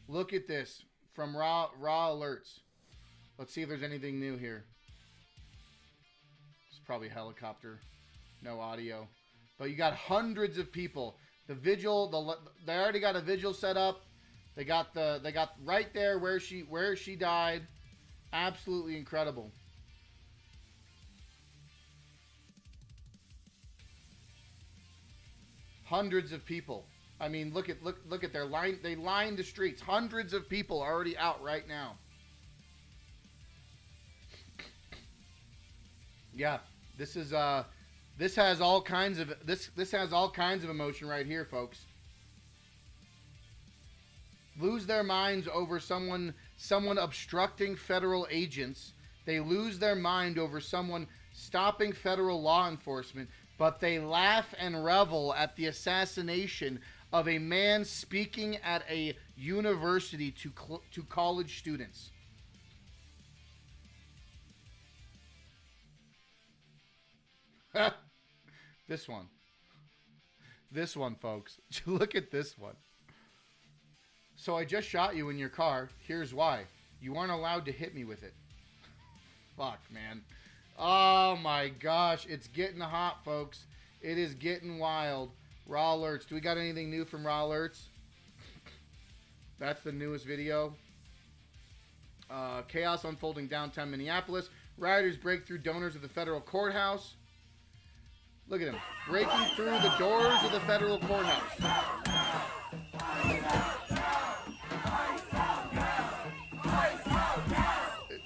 Look at this from raw alerts. Let's see if there's anything new here. It's probably a helicopter. No audio. But you got hundreds of people. The vigil, they already got a vigil set up. They got right there where she died. Absolutely incredible. Hundreds of people. I mean, look at their line. They lined the streets. Hundreds of people already out right now. Yeah, this has all kinds of emotion right here, folks. Lose their minds over someone obstructing federal agents. They lose their mind over someone stopping federal law enforcement. But they laugh and revel at the assassination of a man speaking at a university to college students. This one, folks. Look at this one. So I just shot you in your car. Here's why. You aren't allowed to hit me with it. Fuck, man. Oh my gosh, it's getting hot, folks. It is getting wild. Raw alerts. Do we got anything new from Raw Alerts? That's the newest video. Chaos unfolding downtown Minneapolis. Rioters break through donors of the federal courthouse. Look at him. Breaking through the doors of the federal courthouse.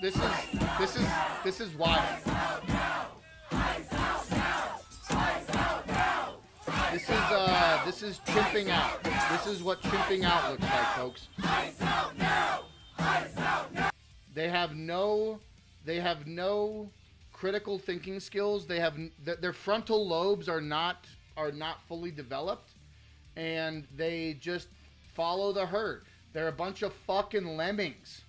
This is wild. This is chimping out. This is what chimping out looks like, folks. They have no critical thinking skills. They have their frontal lobes are not fully developed, and they just follow the herd. They're a bunch of fucking lemmings.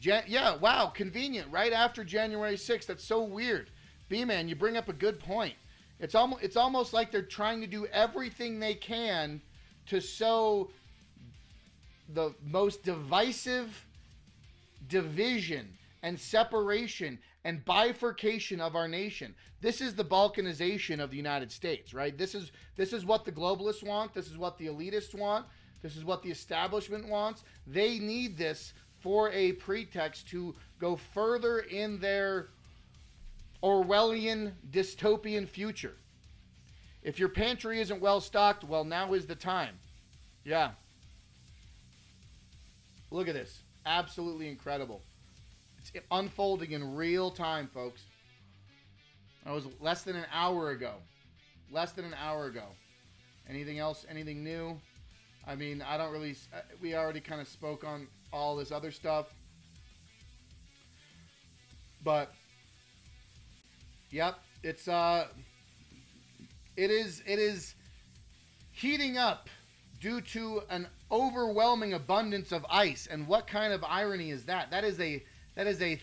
Yeah, wow, convenient. Right after January 6th. That's so weird. B-Man, you bring up a good point. It's almost like they're trying to do everything they can to sow the most divisive division and separation and bifurcation of our nation. This is the balkanization of the United States, right? This is what the globalists want. This is what the elitists want. This is what the establishment wants. They need this for a pretext to go further in their Orwellian dystopian future. If your pantry isn't well stocked, well, now is the time. Yeah. Look at this. Absolutely incredible. It's unfolding in real time, folks. That was less than an hour ago. Less than an hour ago. Anything else? Anything new? I mean, I don't really... We already kind of spoke on all this other stuff. But, yep, it is heating up due to an overwhelming abundance of ice. And what kind of irony is that? That is a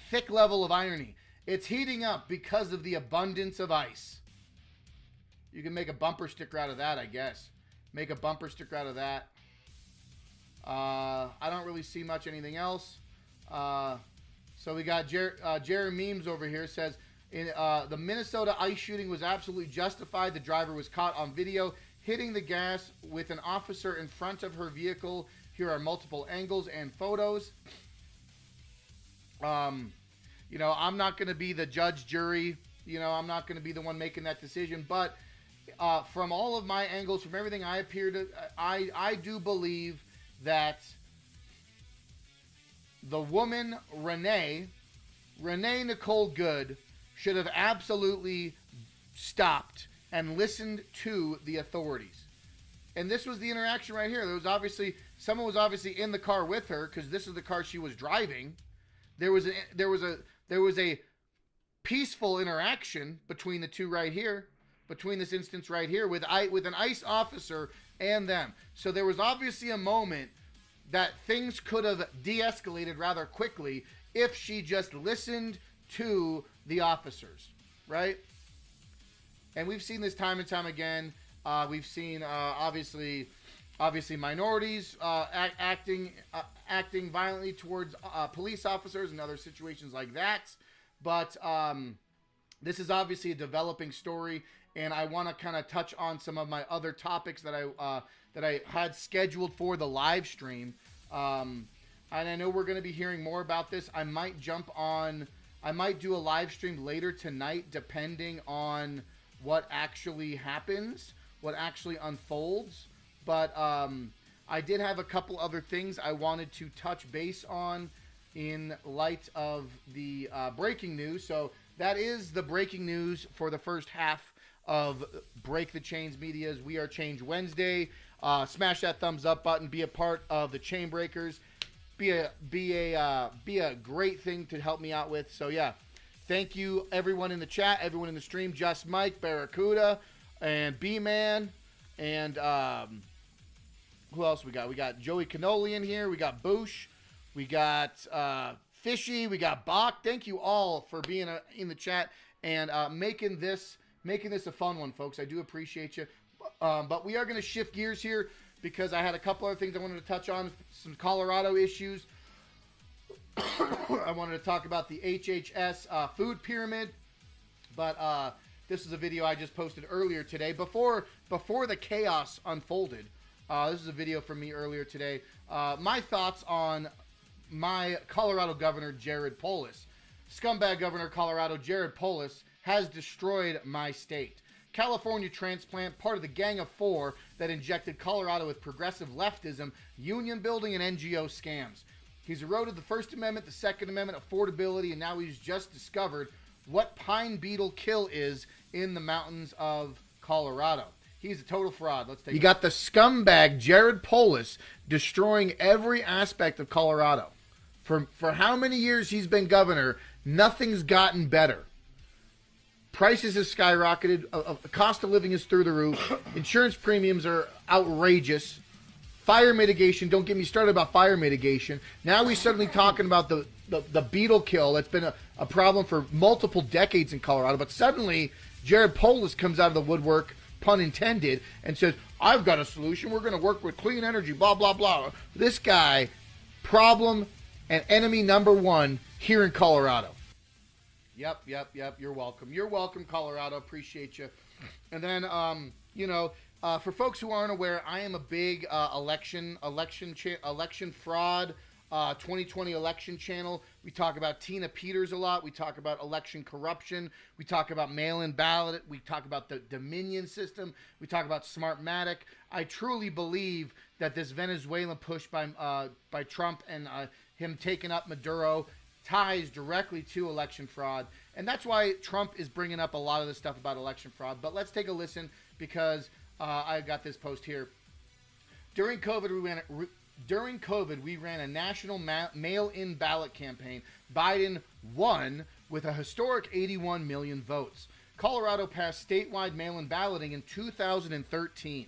thick level of irony. It's heating up because of the abundance of ice. You can make a bumper sticker out of that, I guess. Make a bumper sticker out of that. I don't really see much anything else. So we got Jerry Memes over here says, the Minnesota ice shooting was absolutely justified. The driver was caught on video hitting the gas with an officer in front of her vehicle. Here are multiple angles and photos. You know, I'm not going to be the judge, jury. You know, I'm not going to be the one making that decision. But from all of my angles, from everything I appear to, I do believe that the woman, Renee Nicole Good, should have absolutely stopped and listened to the authorities. And this was the interaction right here. There was obviously, someone was obviously in the car with her because this is the car she was driving. There was a peaceful interaction between the two right here, between this instance right here with an ICE officer and them. So there was obviously a moment that things could have de-escalated rather quickly if she just listened to the officers, right? And we've seen this time and time again. We've seen obviously minorities acting violently towards police officers and other situations like that. But this is obviously a developing story, and I want to kind of touch on some of my other topics that I had scheduled for the live stream. And I know we're going to be hearing more about this. I might do a live stream later tonight, depending on what actually happens, what actually unfolds. But I did have a couple other things I wanted to touch base on in light of the breaking news. So that is the breaking news for the first half of Break the Chains Media's We Are Change Wednesday. Smash that thumbs up button. Be a part of the Chain Breakers. Be a great thing to help me out with. So yeah, thank you everyone in the chat, everyone in the stream, Just Mike, Barracuda, and B-Man, and who else we got? We got Joey Cannoli in here. We got Boosh. We got Fishy. We got Bach. Thank you all for being in the chat and making this a fun one, folks. I do appreciate you. But we are going to shift gears here because I had a couple other things I wanted to touch on, some Colorado issues. I wanted to talk about the HHS food pyramid, but this is a video I just posted earlier today before the chaos unfolded. This is a video from me earlier today. My thoughts on my Colorado governor, Jared Polis. Scumbag governor Colorado, Jared Polis, has destroyed my state. California transplant, part of the Gang of Four that injected Colorado with progressive leftism, union building, and NGO scams. He's eroded the First Amendment, the Second Amendment, affordability, and now he's just discovered what pine beetle kill is in the mountains of Colorado. He's a total fraud. Let's take. You got the scumbag Jared Polis destroying every aspect of Colorado. For how many years he's been governor, nothing's gotten better. Prices have skyrocketed. Cost of living is through the roof. Insurance premiums are outrageous. Fire mitigation, don't get me started about fire mitigation. Now we're suddenly talking about the beetle kill that's been a problem for multiple decades in Colorado. But suddenly, Jared Polis comes out of the woodwork, pun intended, and says, I've got a solution. We're going to work with clean energy, blah, blah, blah. This guy, problem and enemy number one here in Colorado. Yep. You're welcome. You're welcome, Colorado. Appreciate you. And then, for folks who aren't aware, I am a big election fraud 2020 election channel. We talk about Tina Peters a lot. We talk about election corruption. We talk about mail-in ballot. We talk about the Dominion system. We talk about Smartmatic. I truly believe that this Venezuelan push by Trump and him taking up Maduro ties directly to election fraud. And that's why Trump is bringing up a lot of the stuff about election fraud. But let's take a listen because I got this post here. During COVID, we ran a national mail-in ballot campaign. Biden won with a historic 81 million votes. Colorado passed statewide mail-in balloting in 2013.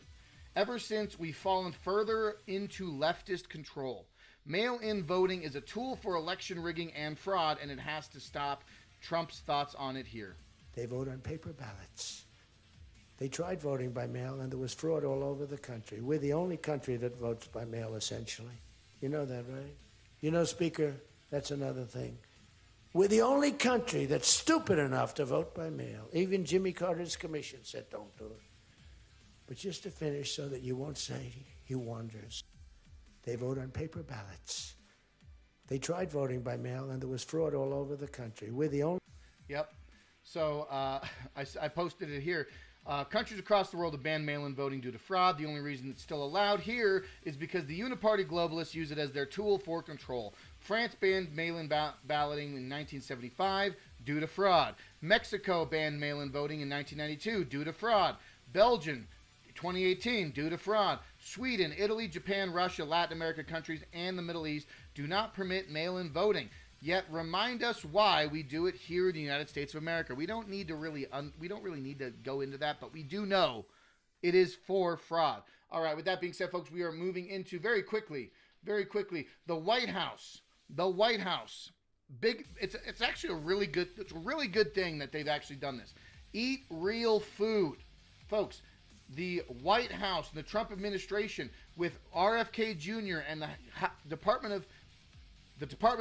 Ever since, we've fallen further into leftist control. Mail-in voting is a tool for election rigging and fraud, and it has to stop. Trump's thoughts on it here. They vote on paper ballots. They tried voting by mail, and there was fraud all over the country. We're the only country that votes by mail, essentially. You know that, right? You know, Speaker, that's another thing. We're the only country that's stupid enough to vote by mail. Even Jimmy Carter's commission said don't do it. But just to finish so that you won't say he wonders. They vote on paper ballots. They tried voting by mail, and there was fraud all over the country. We're the only... Yep. So I posted it here. Countries across the world have banned mail-in voting due to fraud. The only reason it's still allowed here is because the uniparty globalists use it as their tool for control. France banned mail-in balloting in 1975 due to fraud. Mexico banned mail-in voting in 1992 due to fraud. Belgium, 2018, due to fraud. Sweden, Italy, Japan, Russia, Latin America countries, and the Middle East do not permit mail-in voting. Yet remind us why we do it here in the United States of America. We don't need to really need to go into that, but we do know it is for fraud. All right, with that being said, folks, we are moving into very quickly, the White House. The White House. It's actually a really good thing that they've actually done this. Eat real food. Folks, the White House and the Trump administration with RFK Jr. and the Department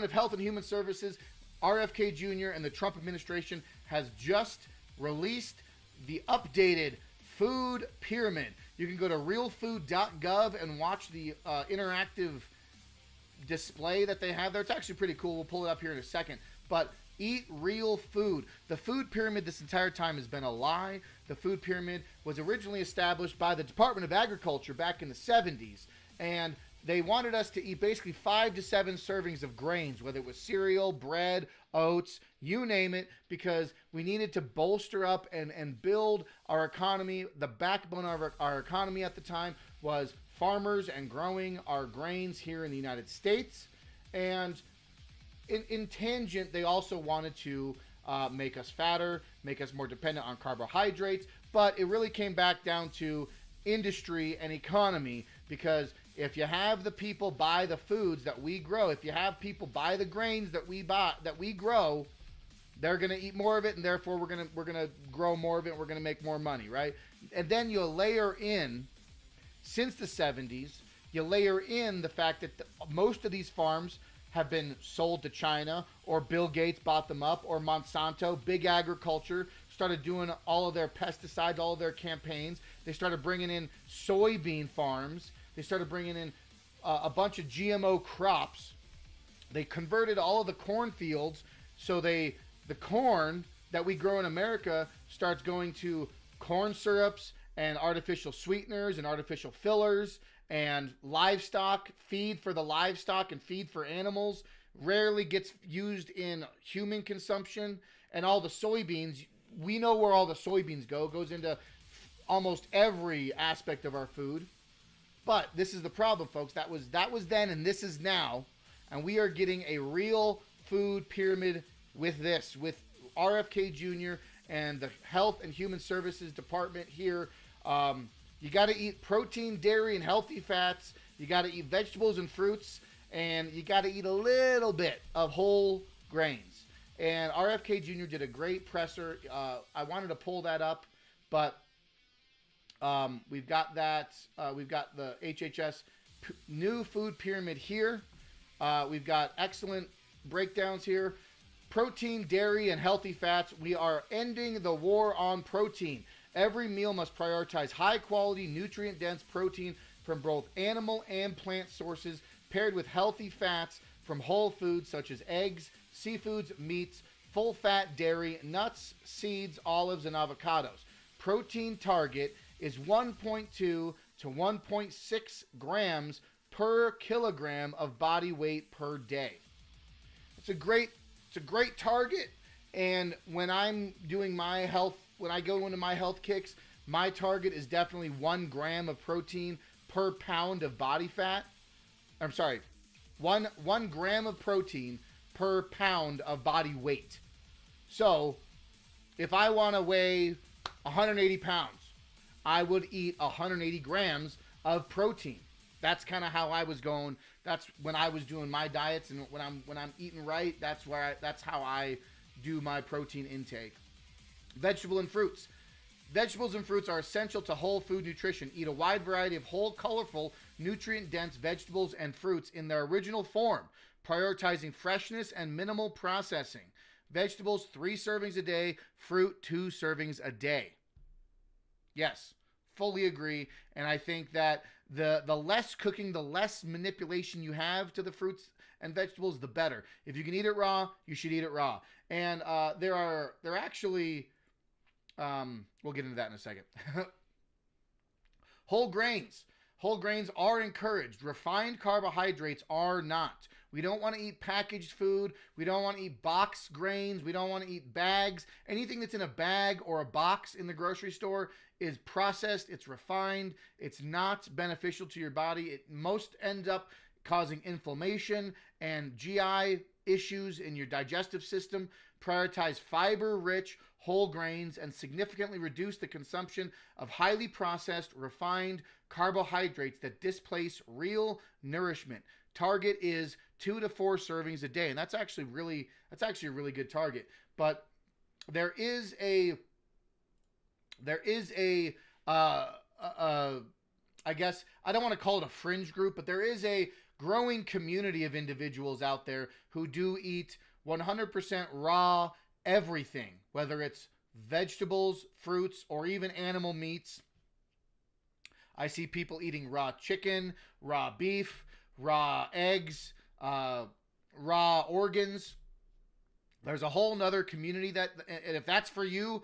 of Health and Human Services, RFK Jr. and the Trump administration has just released the updated food pyramid. You can go to realfood.gov and watch the interactive display that they have there. It's actually pretty cool. We'll pull it up here in a second. But eat real food. The food pyramid this entire time has been a lie. The food pyramid was originally established by the Department of Agriculture back in the 70s. And they wanted us to eat basically 5 to 7 servings of grains, whether it was cereal, bread, oats, you name it, because we needed to bolster up and build our economy. The backbone of our economy at the time was farmers and growing our grains here in the United States. And in tangent, they also wanted to make us fatter, make us more dependent on carbohydrates. But it really came back down to industry and economy, because if you have the people buy the foods that we grow, if you have people buy the grains that we grow, they're going to eat more of it, and therefore we're going to grow more of it, and we're going to make more money, right? And then you layer in, since the 70s, you layer in the fact that most of these farms have been sold to China, or Bill Gates bought them up, or Monsanto, big agriculture, started doing all of their pesticides, all of their campaigns. They started bringing in soybean farms. They started bringing in a bunch of GMO crops. They converted all of the cornfields, so the corn that we grow in America starts going to corn syrups and artificial sweeteners and artificial fillers and livestock, feed for the livestock and feed for animals. Rarely gets used in human consumption. And all the soybeans, we know where all the soybeans go. It goes into almost every aspect of our food. But this is the problem, folks. That was then, and this is now. And we are getting a real food pyramid with this, with RFK Jr. and the Health and Human Services Department here. You got to eat protein, dairy, and healthy fats. You got to eat vegetables and fruits. And you got to eat a little bit of whole grains. And RFK Jr. did a great presser. I wanted to pull that up, but we've got that. We've got the HHS new food pyramid here. We've got excellent breakdowns here. Protein, dairy, and healthy fats. We are ending the war on protein. Every meal must prioritize high-quality, nutrient-dense protein from both animal and plant sources, paired with healthy fats from whole foods such as eggs, seafoods, meats, full-fat dairy, nuts, seeds, olives, and avocados. Protein target is 1.2 to 1.6 grams per kilogram of body weight per day. It's a great target. And when I'm doing my health, when I go into my health kicks, my target is definitely 1 gram of protein per pound of body fat. I'm sorry, one gram of protein per pound of body weight. So if I want to weigh 180 pounds, I would eat 180 grams of protein. That's kind of how I was going. That's when I was doing my diets, and when I'm eating right, that's how I do my protein intake. Vegetable and fruits. Vegetables and fruits are essential to whole food nutrition. Eat a wide variety of whole, colorful, nutrient-dense vegetables and fruits in their original form, prioritizing freshness and minimal processing. Vegetables 3 servings a day, fruit 2 servings a day. Yes, fully agree. And I think that the less cooking, the less manipulation you have to the fruits and vegetables, the better. If you can eat it raw, you should eat it raw. And there actually, we'll get into that in a second. Whole grains. Whole grains are encouraged. Refined carbohydrates are not. We don't want to eat packaged food. We don't want to eat box grains. We don't want to eat bags. Anything that's in a bag or a box in the grocery store is processed. It's refined. It's not beneficial to your body. It most ends up causing inflammation and GI issues in your digestive system. Prioritize fiber-rich whole grains and significantly reduce the consumption of highly processed, refined carbohydrates that displace real nourishment. Target is 2 to 4 servings a day, and that's actually a really good target. But there is a I guess I don't want to call it a fringe group, but there is a growing community of individuals out there who do eat 100% raw everything, whether it's vegetables, fruits, or even animal meats. I see people eating raw chicken, raw beef, raw eggs, raw organs. There's a whole nother community that, and if that's for you,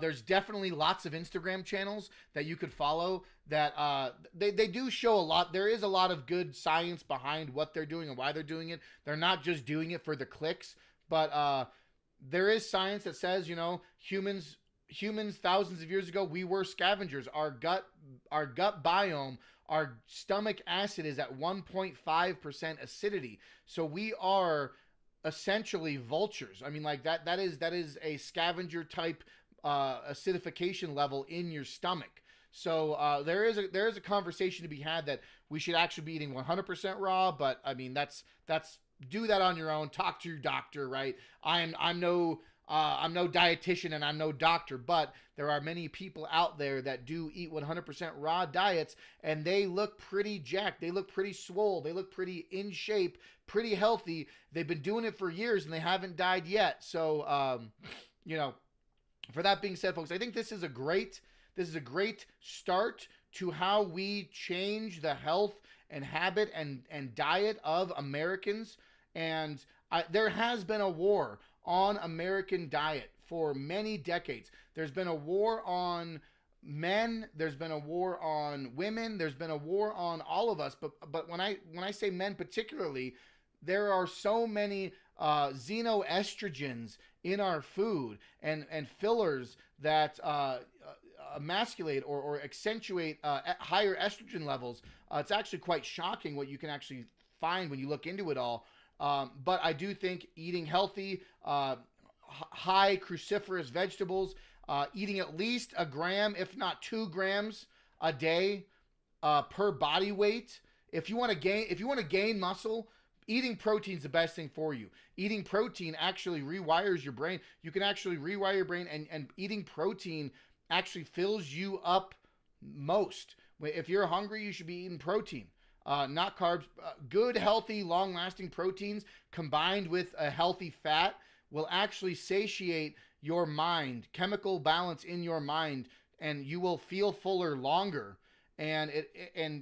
there's definitely lots of Instagram channels that you could follow that they do show a lot. There is a lot of good science behind what they're doing and why they're doing it. They're not just doing it for the clicks, but there is science that says, you know, humans thousands of years ago, we were scavengers. Our gut biome, our stomach acid is at 1.5% acidity. So we are essentially vultures. I mean, like that is a scavenger type acidification level in your stomach. So there is a conversation to be had that we should actually be eating 100% raw, but I mean that's do that on your own. Talk to your doctor, right? I'm no dietitian and I'm no doctor, but there are many people out there that do eat 100% raw diets, and they look pretty jacked. They look pretty swole. They look pretty in shape, pretty healthy. They've been doing it for years and they haven't died yet. So, you know, for that being said, folks, I think this is a great start to how we change the health and habit and diet of Americans. And there has been a war on American diet for many decades. There's been a war on men, there's been a war on women, there's been a war on all of us, but when I say men particularly, there are so many xenoestrogens in our food and fillers that emasculate or accentuate higher estrogen levels. It's actually quite shocking what you can actually find when you look into it all. But I do think eating healthy, high cruciferous vegetables, eating at least a gram, if not 2 grams a day per body weight. If you want to gain muscle, eating protein is the best thing for you. Eating protein actually rewires your brain. You can actually rewire your brain, and eating protein actually fills you up most. If you're hungry, you should be eating protein. Not carbs. Good, healthy, long-lasting proteins combined with a healthy fat will actually satiate your mind, chemical balance in your mind, and you will feel fuller longer. And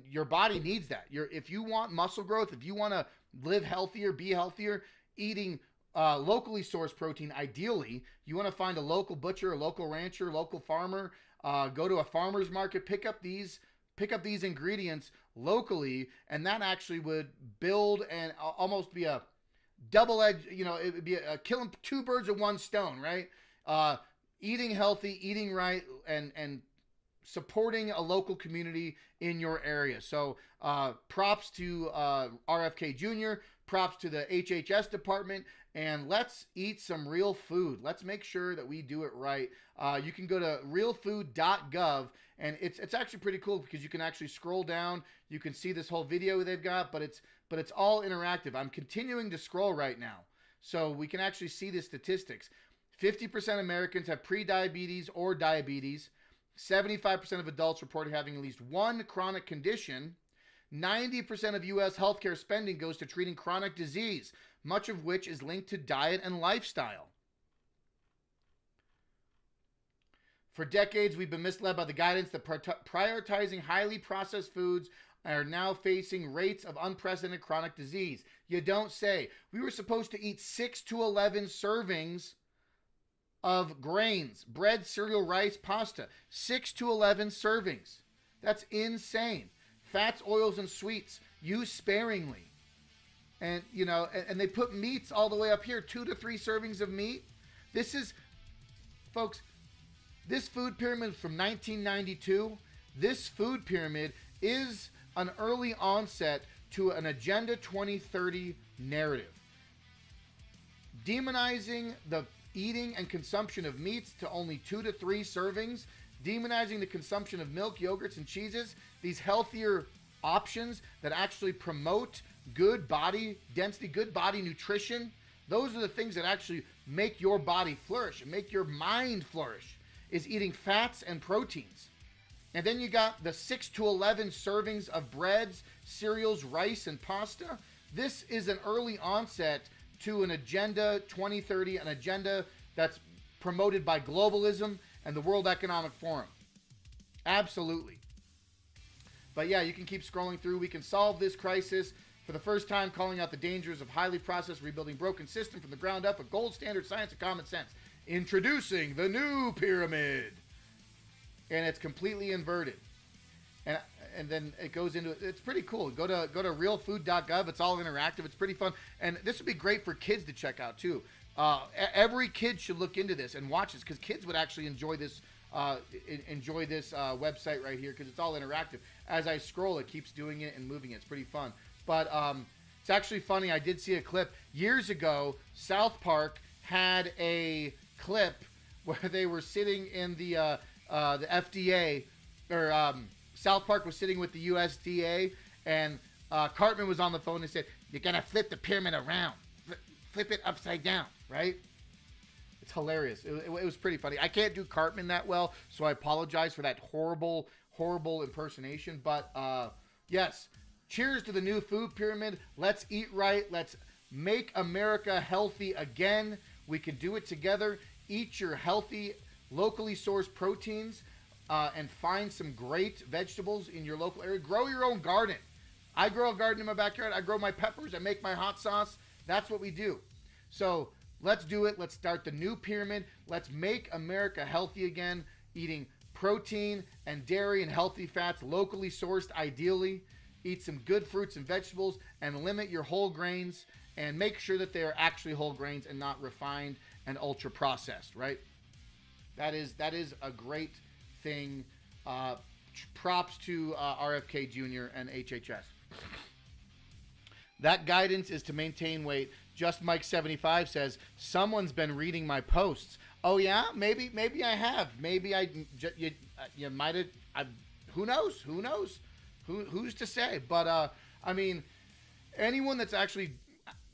your body needs that. If you want muscle growth, if you want to live healthier, be healthier, eating locally sourced protein. Ideally, you want to find a local butcher, a local rancher, local farmer. Go to a farmer's market, pick up these ingredients locally, and that actually would build and almost be a double-edged, it would be killing two birds with one stone, right? Eating healthy, eating right, and supporting a local community in your area. So props to RFK Jr., props to the HHS department, and let's eat some real food. Let's make sure that we do it right. You can go to realfood.gov, and it's actually pretty cool because you can actually scroll down. You can see this whole video they've got, but it's all interactive. I'm continuing to scroll right now, so we can actually see the statistics. 50% of Americans have prediabetes or diabetes. 75% of adults report having at least one chronic condition. 90% of U.S. healthcare spending goes to treating chronic disease, much of which is linked to diet and lifestyle. For decades, we've been misled by the guidance that prioritizing highly processed foods are now facing rates of unprecedented chronic disease. You don't say. We were supposed to eat 6 to 11 servings of grains, bread, cereal, rice, pasta. 6 to 11 servings. That's insane. Fats, oils, and sweets, use sparingly. And, and they put meats all the way up here, 2 to 3 servings of meat. This is, folks, this food pyramid is from 1992. This food pyramid is an early onset to an Agenda 2030 narrative. Demonizing the eating and consumption of meats to only 2 to 3 servings, demonizing the consumption of milk, yogurts, and cheeses, these healthier options that actually promote good body density, good body nutrition. Those are the things that actually make your body flourish and make your mind flourish, is eating fats and proteins. And then you got the 6 to 11 servings of breads, cereals, rice, and pasta. This is an early onset to an Agenda 2030, an agenda that's promoted by globalism and the World Economic Forum. Absolutely. But yeah, you can keep scrolling through. We can solve this crisis. For the first time, calling out the dangers of highly processed, rebuilding broken system from the ground up, a gold standard science and common sense. Introducing the new pyramid. And it's completely inverted. And then it goes into, it's pretty cool. Go to realfood.gov. It's all interactive. It's pretty fun. And this would be great for kids to check out too. Every kid should look into this and watch this, because kids would actually enjoy this website right here, because it's all interactive. As I scroll, it keeps doing it and moving it. It's pretty fun. But it's actually funny. I did see a clip years ago. South Park had a clip where they were sitting in the FDA, or South Park was sitting with the USDA, and Cartman was on the phone and said, "You're gonna flip the pyramid around, flip it upside down," right? It's hilarious. It was pretty funny. I can't do Cartman that well, so I apologize for that horrible impersonation. But yes, cheers to the new food pyramid. Let's eat right. Let's make America healthy again. We can do it together. Eat your healthy, locally sourced proteins, and find some great vegetables in your local area. Grow your own garden. I grow a garden in my backyard. I grow my peppers. I make my hot sauce. That's what we do. So let's do it. Let's start the new pyramid. Let's make America healthy again, eating protein and dairy and healthy fats, locally sourced ideally. Eat some good fruits and vegetables, and limit your whole grains, and make sure that they are actually whole grains and not refined and ultra processed, right? That is a great thing. Props to RFK Jr. and HHS. That guidance is to maintain weight. Just Mike 75 says, someone's been reading my posts. Oh yeah, maybe I have. Maybe you might have. Who knows? Who's to say? But I mean, anyone that's actually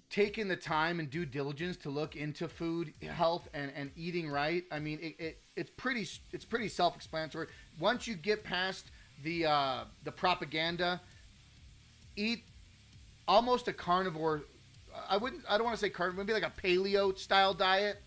taken the time and due diligence to look into food health and eating right, I mean, it's pretty self-explanatory. Once you get past the propaganda, eat almost a carnivore. I don't want to say carnivore, maybe like a paleo style diet.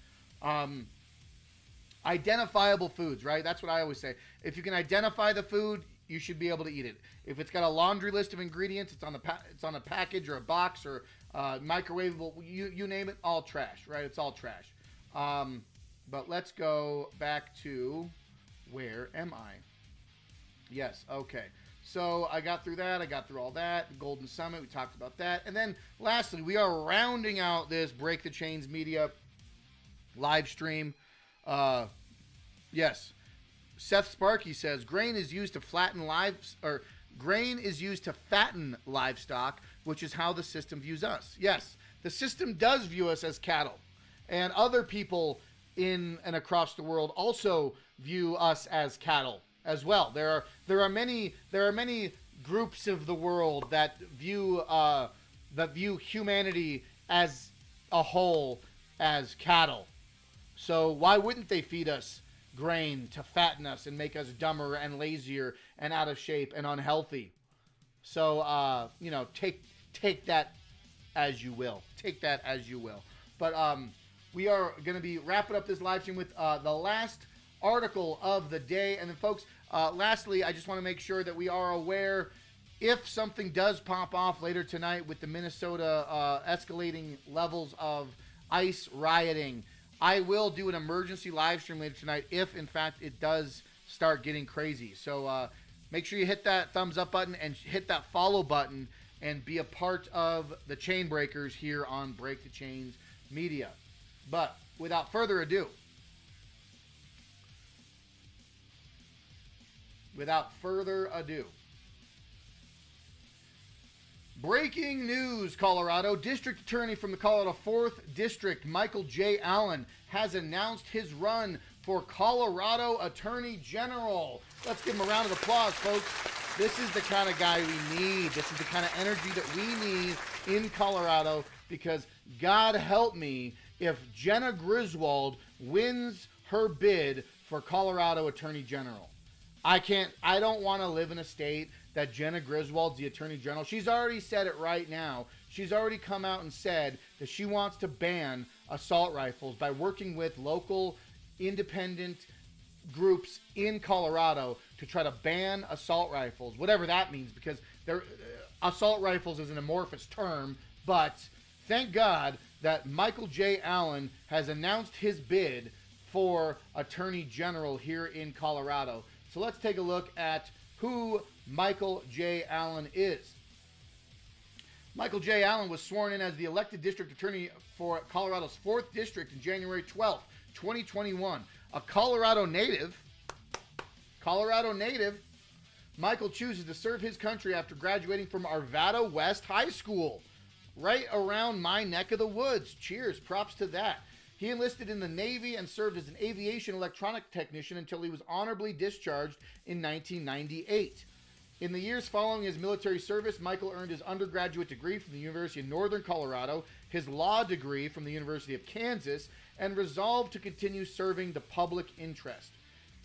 Identifiable foods, right? That's what I always say. If you can identify the food, you should be able to eat it. If it's got a laundry list of ingredients, it's on a package or a box or microwavable, you name it, all trash, right? It's all trash. But let's go back to, where am I? Yes, okay. So I got through that. I got through all that. The Golden Summit, we talked about that. And then lastly, we are rounding out this Break the Chains Media live stream. Yes. Seth Sparky says grain is used to fatten livestock, which is how the system views us. Yes, the system does view us as cattle, and other people in and across the world also view us as cattle as well. There are many groups of the world that view humanity as a whole as cattle. So why wouldn't they feed us grain to fatten us and make us dumber and lazier and out of shape and unhealthy? So take that as you will. Take that as you will. But we are going to be wrapping up this live stream with the last article of the day. And then, folks, lastly, I just want to make sure that we are aware, if something does pop off later tonight with the Minnesota escalating levels of ICE rioting, I will do an emergency live stream later tonight if, in fact, it does start getting crazy. So make sure you hit that thumbs up button and hit that follow button and be a part of the chain breakers here on Break the Chains Media. But without further ado, breaking news, Colorado. District Attorney from the Colorado 4th District, Michael J. Allen, has announced his run for Colorado Attorney General. Let's give him a round of applause, folks. This is the kind of guy we need. This is the kind of energy that we need in Colorado, because God help me if Jenna Griswold wins her bid for Colorado Attorney General. I don't want to live in a state that Jenna Griswold's the Attorney General. She's already said it right now. She's already come out and said that she wants to ban assault rifles by working with local independent groups in Colorado to try to ban assault rifles, whatever that means, because assault rifles is an amorphous term. But thank God that Michael J. Allen has announced his bid for Attorney General here in Colorado. So let's take a look at who Michael J. Allen is. Michael J. Allen was sworn in as the elected district attorney for Colorado's 4th District on January 12th, 2021. A Colorado native, Michael chooses to serve his country after graduating from Arvada West High School, right around my neck of the woods. Cheers, props to that. He enlisted in the Navy and served as an aviation electronic technician until he was honorably discharged in 1998. In the years following his military service, Michael earned his undergraduate degree from the University of Northern Colorado, his law degree from the University of Kansas, and resolved to continue serving the public interest.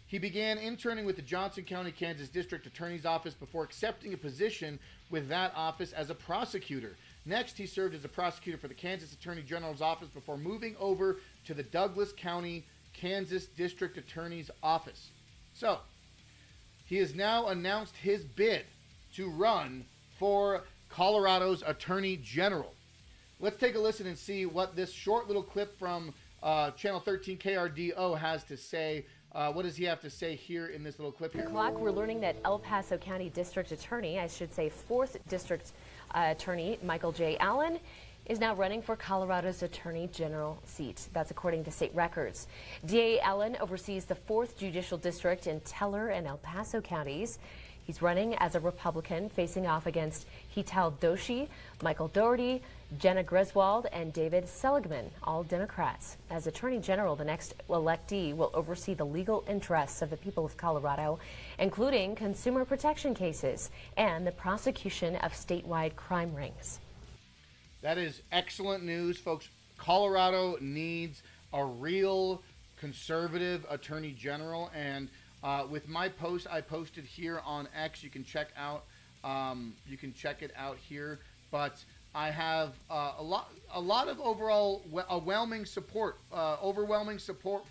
He began interning with the Johnson County, Kansas District Attorney's Office before accepting a position with that office as a prosecutor. Next, he served as a prosecutor for the Kansas Attorney General's Office before moving over to the Douglas County, Kansas District Attorney's Office. So, he has now announced his bid to run for Colorado's Attorney General. Let's take a listen and see what this short little clip from Channel 13 KRDO has to say. What does he have to say here in this little clip here? We're learning that El Paso County District Attorney, I should say 4th District Attorney Michael J. Allen, is now running for Colorado's Attorney General seat. That's according to state records. DA Allen oversees the 4th Judicial District in Teller and El Paso counties. He's running as a Republican, facing off against Hital Doshi, Michael Doherty, Jenna Griswold, and David Seligman, all Democrats. As Attorney General, the next electee will oversee the legal interests of the people of Colorado, including consumer protection cases and the prosecution of statewide crime rings. That is excellent news, folks. Colorado needs a real conservative Attorney General, and with my post I posted here on X, you can check it out here. But I have a lot of overwhelming support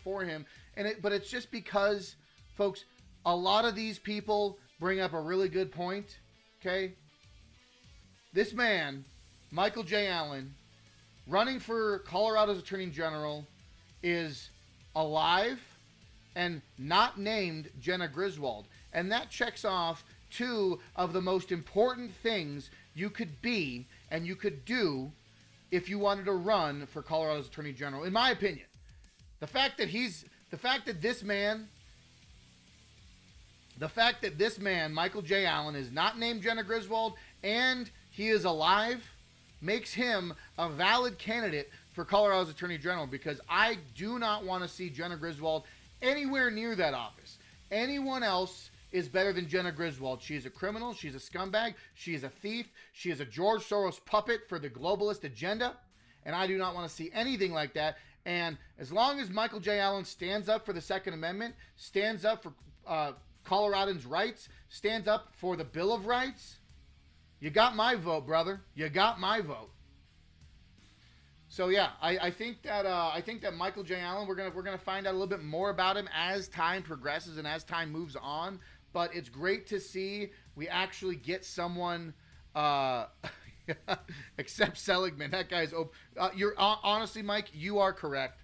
for him, but it's just because, folks, a lot of these people bring up a really good point, okay? This man, Michael J. Allen, running for Colorado's Attorney General, is alive and not named Jenna Griswold. And that checks off two of the most important things you could be and you could do if you wanted to run for Colorado's Attorney General, in my opinion. The fact that this man, Michael J. Allen, is not named Jenna Griswold and he is alive makes him a valid candidate for Colorado's Attorney General, because I do not want to see Jenna Griswold anywhere near that office. Anyone else is better than Jenna Griswold. She is a criminal. She's a scumbag. She is a thief. She is a George Soros puppet for the globalist agenda, and I do not want to see anything like that. And as long as Michael J. Allen stands up for the Second Amendment, stands up for Coloradans' rights, stands up for the Bill of Rights, you got my vote, brother. You got my vote. So yeah, I think that Michael J. Allen, we're gonna find out a little bit more about him as time progresses and as time moves on. But it's great to see we actually get someone, except Seligman. That guy's you're honestly, Mike, you are correct.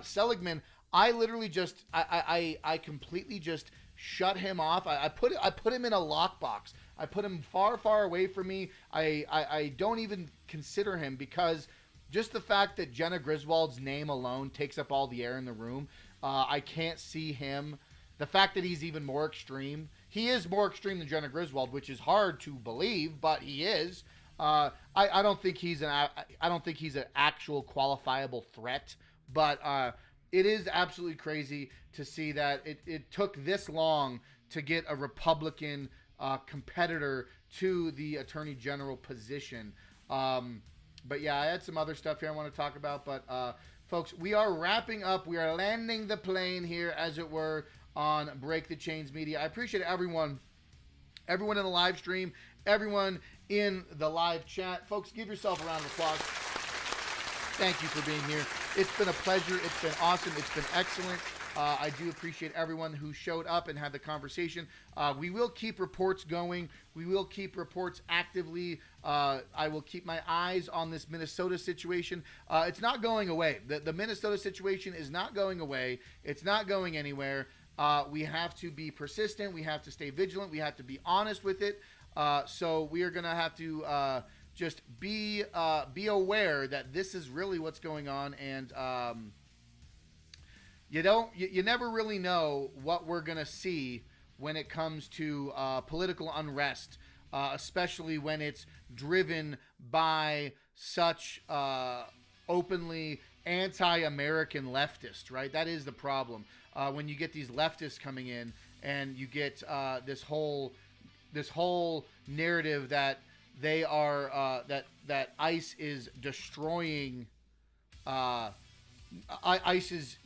Seligman, I literally just I completely just shut him off. I put him in a lockbox. I put him far away from me. I don't even consider him, because just the fact that Jenna Griswold's name alone takes up all the air in the room, I can't see him. The fact that he's even more extreme. He is more extreme than Jenna Griswold, which is hard to believe, but he is. I don't think he's an actual qualifiable threat, but it is absolutely crazy to see that it took this long to get a Republican competitor to the Attorney General position. But yeah, I had some other stuff here I want to talk about. But folks, we are wrapping up. We are landing the plane here, as it were, on Break the Chains Media. I appreciate everyone in the live stream, everyone in the live chat. Folks, give yourself a round of applause. Thank you for being here. It's been a pleasure. It's been awesome. It's been excellent. I do appreciate everyone who showed up and had the conversation. We will keep reports going. We will keep reports actively. I will keep my eyes on this Minnesota situation. It's not going away. The Minnesota situation is not going away. It's not going anywhere. We have to be persistent. We have to stay vigilant. We have to be honest with it. So we are going to have to just be aware that this is really what's going on. And you never really know what we're going to see when it comes to political unrest, especially when it's driven by such openly anti-American leftists, right? That is the problem. When you get these leftists coming in and you get this whole narrative that they are that ICE is destroying, ICE is,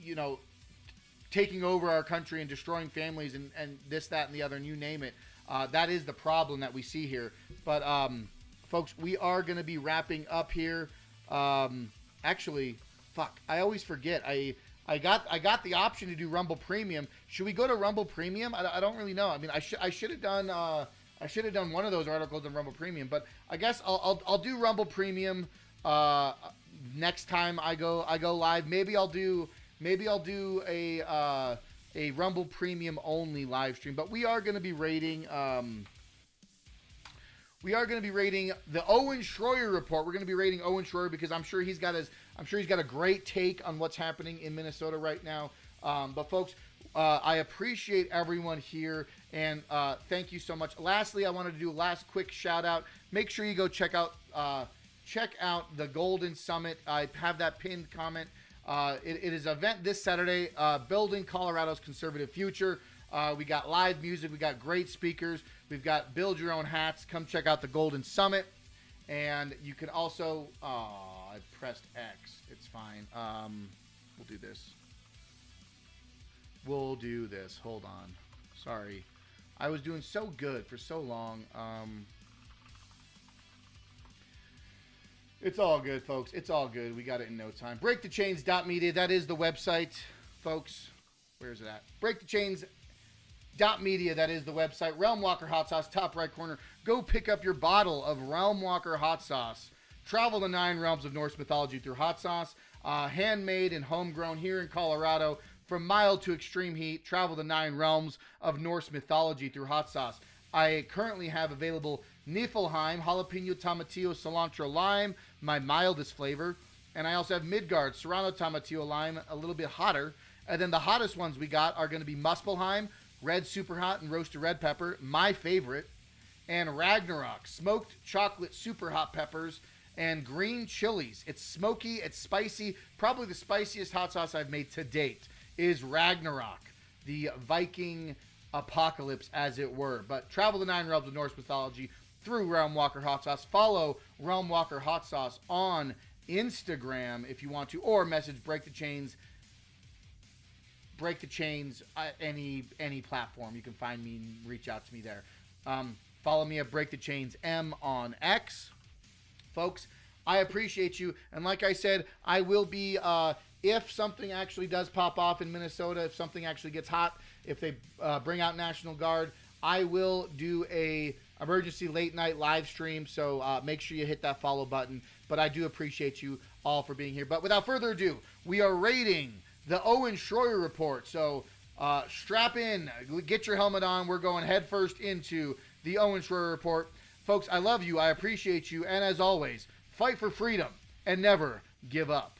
taking over our country and destroying families and this, that, and the other, and you name it. That is the problem that we see here. But folks, we are going to be wrapping up here. Actually, fuck, I always forget. I got the option to do Rumble Premium. Should we go to Rumble Premium? I don't really know. I mean, I should have done one of those articles on Rumble Premium, but I guess I'll do Rumble Premium next time I go live. Maybe I'll do a Rumble Premium only live stream. But we are going to be rating the Owen Schroyer report. We're going to be rating Owen Schroyer because I'm sure he's got a great take on what's happening in Minnesota right now. But folks, I appreciate everyone here, and thank you so much. Lastly, I wanted to do a last quick shout out. Make sure you go check out the Golden Summit. I have that pinned comment. It is an event this Saturday, Building Colorado's Conservative Future. We got live music. We got great speakers. We've got build your own hats. Come check out the Golden Summit. And you can also, I pressed X. It's fine. We'll do this. Hold on. Sorry. I was doing so good for so long. It's all good, folks. It's all good. We got it in no time. BreakTheChains.media. That is the website, folks. Where is it at? BreakTheChains. Media, that is the website. Realm Walker Hot Sauce, top right corner. Go pick up your bottle of Realm Walker Hot Sauce. Travel the 9 realms of Norse mythology through hot sauce. Handmade and homegrown here in Colorado. From mild to extreme heat, travel the 9 realms of Norse mythology through hot sauce. I currently have available Niflheim, jalapeno, tomatillo, cilantro, lime, my mildest flavor. And I also have Midgard, serrano, tomatillo, lime, a little bit hotter. And then the hottest ones we got are going to be Muspelheim, red super hot, and roasted red pepper, my favorite. And Ragnarok, smoked chocolate super hot peppers and green chilies. It's smoky, it's spicy. Probably the spiciest hot sauce I've made to date is Ragnarok, the Viking apocalypse, as it were. But travel the 9 realms of Norse mythology through Realm Walker Hot Sauce. Follow Realm Walker Hot Sauce on Instagram if you want to, or message Break the Chains, any platform. You can find me and reach out to me there. Follow me at Break the Chains M on X. Folks, I appreciate you. And like I said, I will be, if something actually does pop off in Minnesota, if something actually gets hot, if they bring out National Guard, I will do a emergency late night live stream. So make sure you hit that follow button. But I do appreciate you all for being here. But without further ado, we are rating the Owen Schroyer report. So strap in, get your helmet on. We're going headfirst into the Owen Schroyer report. Folks, I love you. I appreciate you. And as always, fight for freedom and never give up.